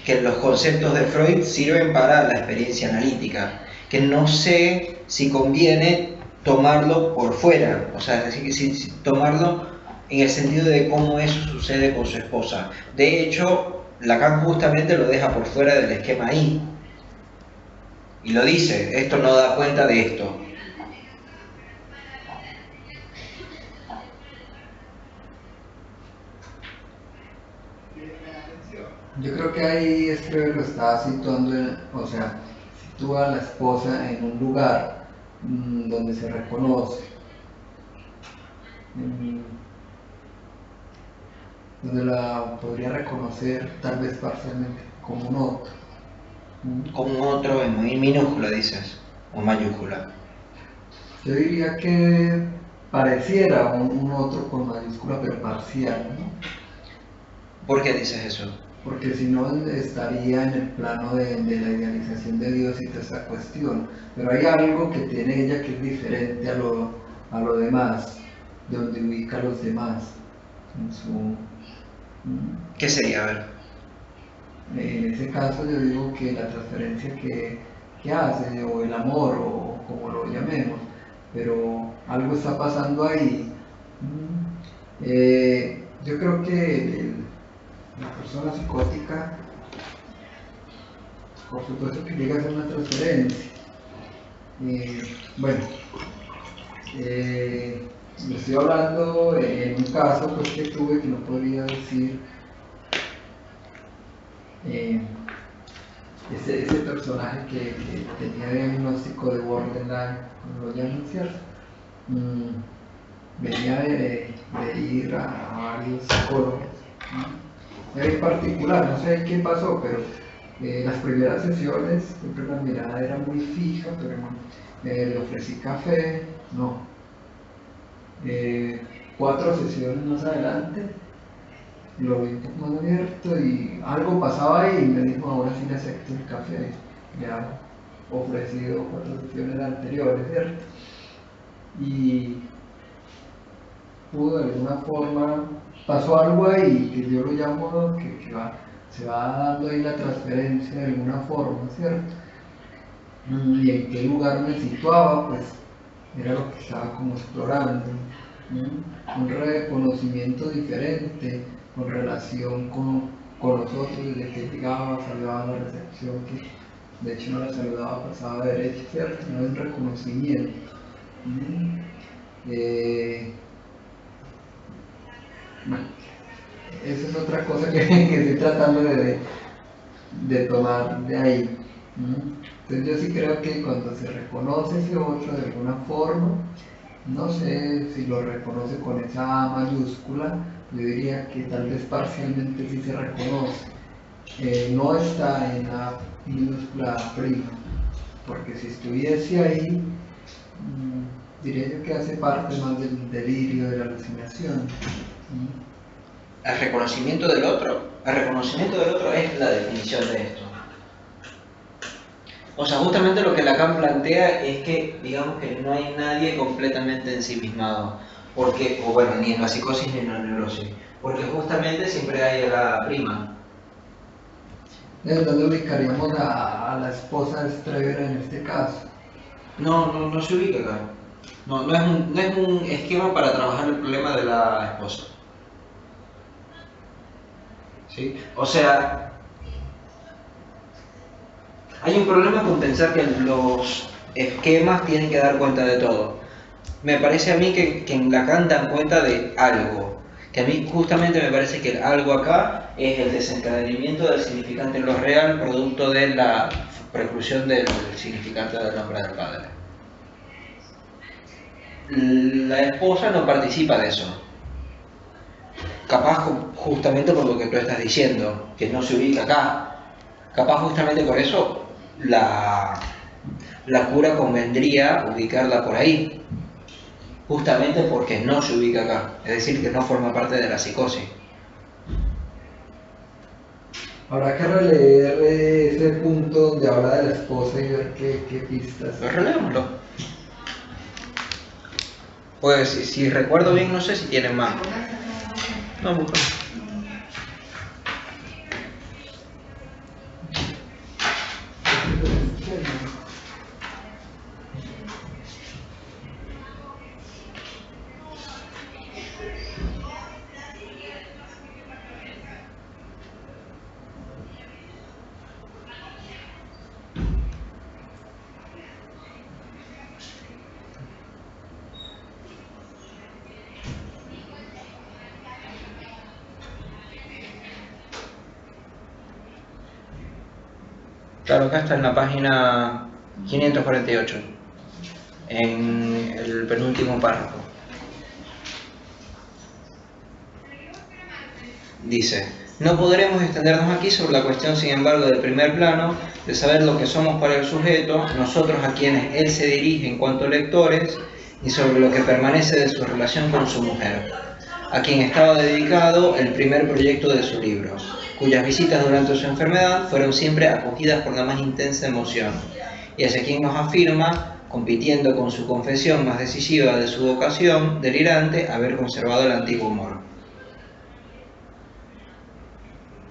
que los conceptos de Freud sirven para la experiencia analítica, que no sé si conviene tomarlo por fuera, o sea, es decir, si tomarlo en el sentido de cómo eso sucede con su esposa. De hecho, Lacan justamente lo deja por fuera del esquema ahí, y lo dice, esto no da cuenta de esto. Yo creo que ahí es que lo está situando, o sea, sitúa a la esposa en un lugar donde se reconoce, donde la podría reconocer tal vez parcialmente como un otro. Como un otro en minúscula, dices, o mayúscula. Yo diría que pareciera un otro con mayúscula, pero parcial, ¿no? ¿Por qué dices eso? Porque si no estaría en el plano de la idealización de Dios y toda esa cuestión. Pero hay algo que tiene ella que es diferente a lo demás, de donde ubica a los demás. ¿Qué sería? A ver. En ese caso yo digo que la transferencia que hace, o el amor, o como lo llamemos, pero algo está pasando ahí. Yo creo que la persona psicótica, por supuesto que llega a hacer una transferencia. Bueno, estoy hablando en un caso pues, que tuve que no podría decir ese personaje que tenía diagnóstico de borderline, como lo llaman, ¿cierto? Venía de ir a varios psicólogos, ¿no? En particular, no sé qué pasó, pero Las primeras sesiones, siempre la mirada era muy fija, pero le ofrecí café, no. 4 sesiones más adelante, lo vi un poco más abierto y algo pasaba ahí y me dijo, ahora sí le acepto el café. Me ha ofrecido 4 sesiones anteriores, ¿cierto? Y pudo de alguna forma, pasó algo ahí que yo lo llamo que se va dando ahí la transferencia de alguna forma, ¿cierto? Y en qué lugar me situaba, pues era lo que estaba como explorando, un reconocimiento diferente con relación con los otros, desde que llegaba, saludaba a la recepción, que de hecho no la saludaba, pasaba derecho, ¿cierto? No es reconocimiento. Bueno, esa es otra cosa que estoy tratando de tomar de ahí. Entonces yo sí creo que cuando se reconoce ese otro de alguna forma, no sé si lo reconoce con esa A mayúscula, yo diría que tal vez parcialmente sí se reconoce. No está en la minúscula prima, porque si estuviese ahí, diría yo que hace parte más del delirio, de la alucinación. El reconocimiento del otro es la definición de esto. O sea, justamente lo que Lacan plantea es que, digamos que no hay nadie completamente ensimismado, porque, o bueno, ni en la psicosis ni en la neurosis, porque justamente siempre hay la prima. ¿Dónde ubicaríamos a la esposa de Streber en este caso? No se ubica acá. No es un esquema para trabajar el problema de la esposa. ¿Sí? O sea, hay un problema con pensar que los esquemas tienen que dar cuenta de todo. Me parece a mí que en Lacan dan cuenta de algo, que a mí justamente me parece que el algo acá es el desencadenamiento del significante en lo real, producto de la preclusión del significante del nombre del padre. La esposa no participa de eso. Capaz justamente por lo que tú estás diciendo, que no se ubica acá. Capaz justamente por eso la cura convendría ubicarla por ahí. Justamente porque no se ubica acá. Es decir, que no forma parte de la psicosis. Habrá que releer ese punto donde habla de la esposa y ver qué pistas. Pues releémoslo. Pues si recuerdo bien, no sé si tienen más. No, busca. Claro, acá está en la página 548, en el penúltimo párrafo. Dice, no podremos extendernos aquí sobre la cuestión, sin embargo, del primer plano, de saber lo que somos para el sujeto, nosotros a quienes él se dirige en cuanto lectores, y sobre lo que permanece de su relación con su mujer, a quien estaba dedicado el primer proyecto de su libro, cuyas visitas durante su enfermedad fueron siempre acogidas por la más intensa emoción, y hacia quien nos afirma, compitiendo con su confesión más decisiva de su vocación delirante, haber conservado el antiguo humor.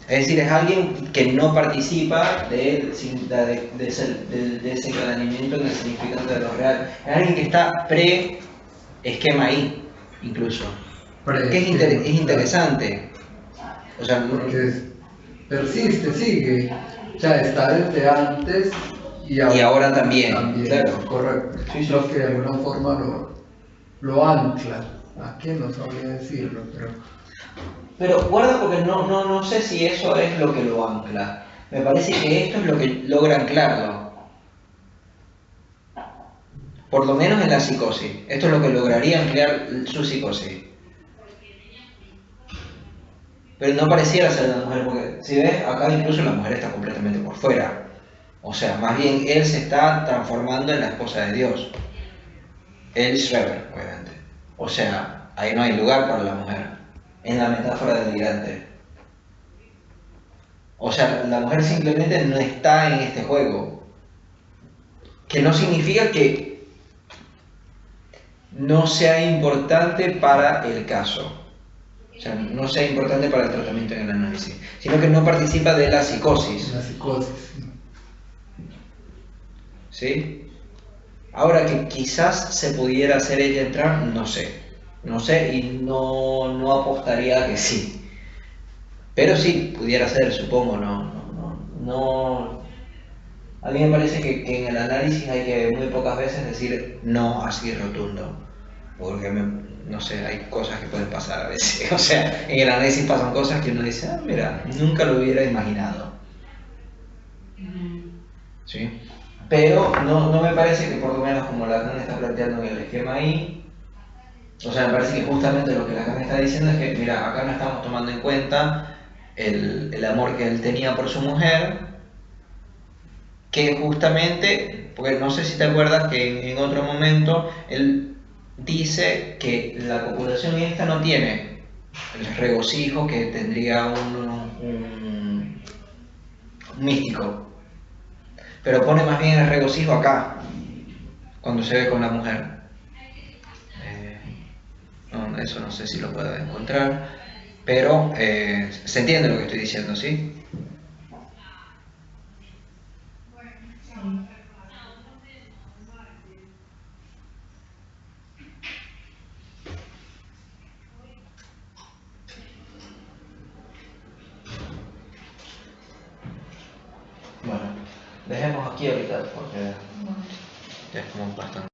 Es decir, es alguien que no participa del desencadenamiento del significante de lo real. Es alguien que está pre-esquema ahí, incluso. Que es interesante. O sea, porque persiste, sigue. O sea, está desde antes y ahora también. Claro. Correcto. Sí, sí. Lo que de alguna forma lo ancla. ¿A quién no sabría decirlo? Pero guarda, porque no sé si eso es lo que lo ancla. Me parece que esto es lo que logra anclarlo. Por lo menos en la psicosis. Esto es lo que lograría anclar su psicosis. pero no pareciera ser una mujer, porque si ves, acá incluso la mujer está completamente por fuera. O sea, más bien él se está transformando en la esposa de Dios. Él es rebel, obviamente. O sea, ahí no hay lugar para la mujer, en la metáfora delirante. O sea, la mujer simplemente no está en este juego. Que no significa que no sea importante para el caso. O sea, no sea importante para el tratamiento en el análisis, sino que no participa de la psicosis. La psicosis. ¿Sí? Ahora que quizás se pudiera hacer ella entrar, no sé. No sé y no apostaría a que sí. Pero sí, pudiera ser, supongo, no. A mí me parece que en el análisis hay que muy pocas veces decir no así rotundo. Porque no sé, hay cosas que pueden pasar a veces. O sea, en el análisis pasan cosas que uno dice, ah, mira, nunca lo hubiera imaginado. ¿Sí? Pero no me parece que por lo menos como Lacan está planteando en el esquema ahí, o sea, me parece que justamente lo que Lacan está diciendo es que, mira, acá no estamos tomando en cuenta el amor que él tenía por su mujer, que justamente, porque no sé si te acuerdas que en otro momento él dice que la copulación esta no tiene el regocijo que tendría un místico, pero pone más bien el regocijo acá, cuando se ve con la mujer. Eso no sé si lo puedo encontrar, pero se entiende lo que estoy diciendo, ¿sí? Bueno, dejemos aquí ahorita porque ya es como bastante.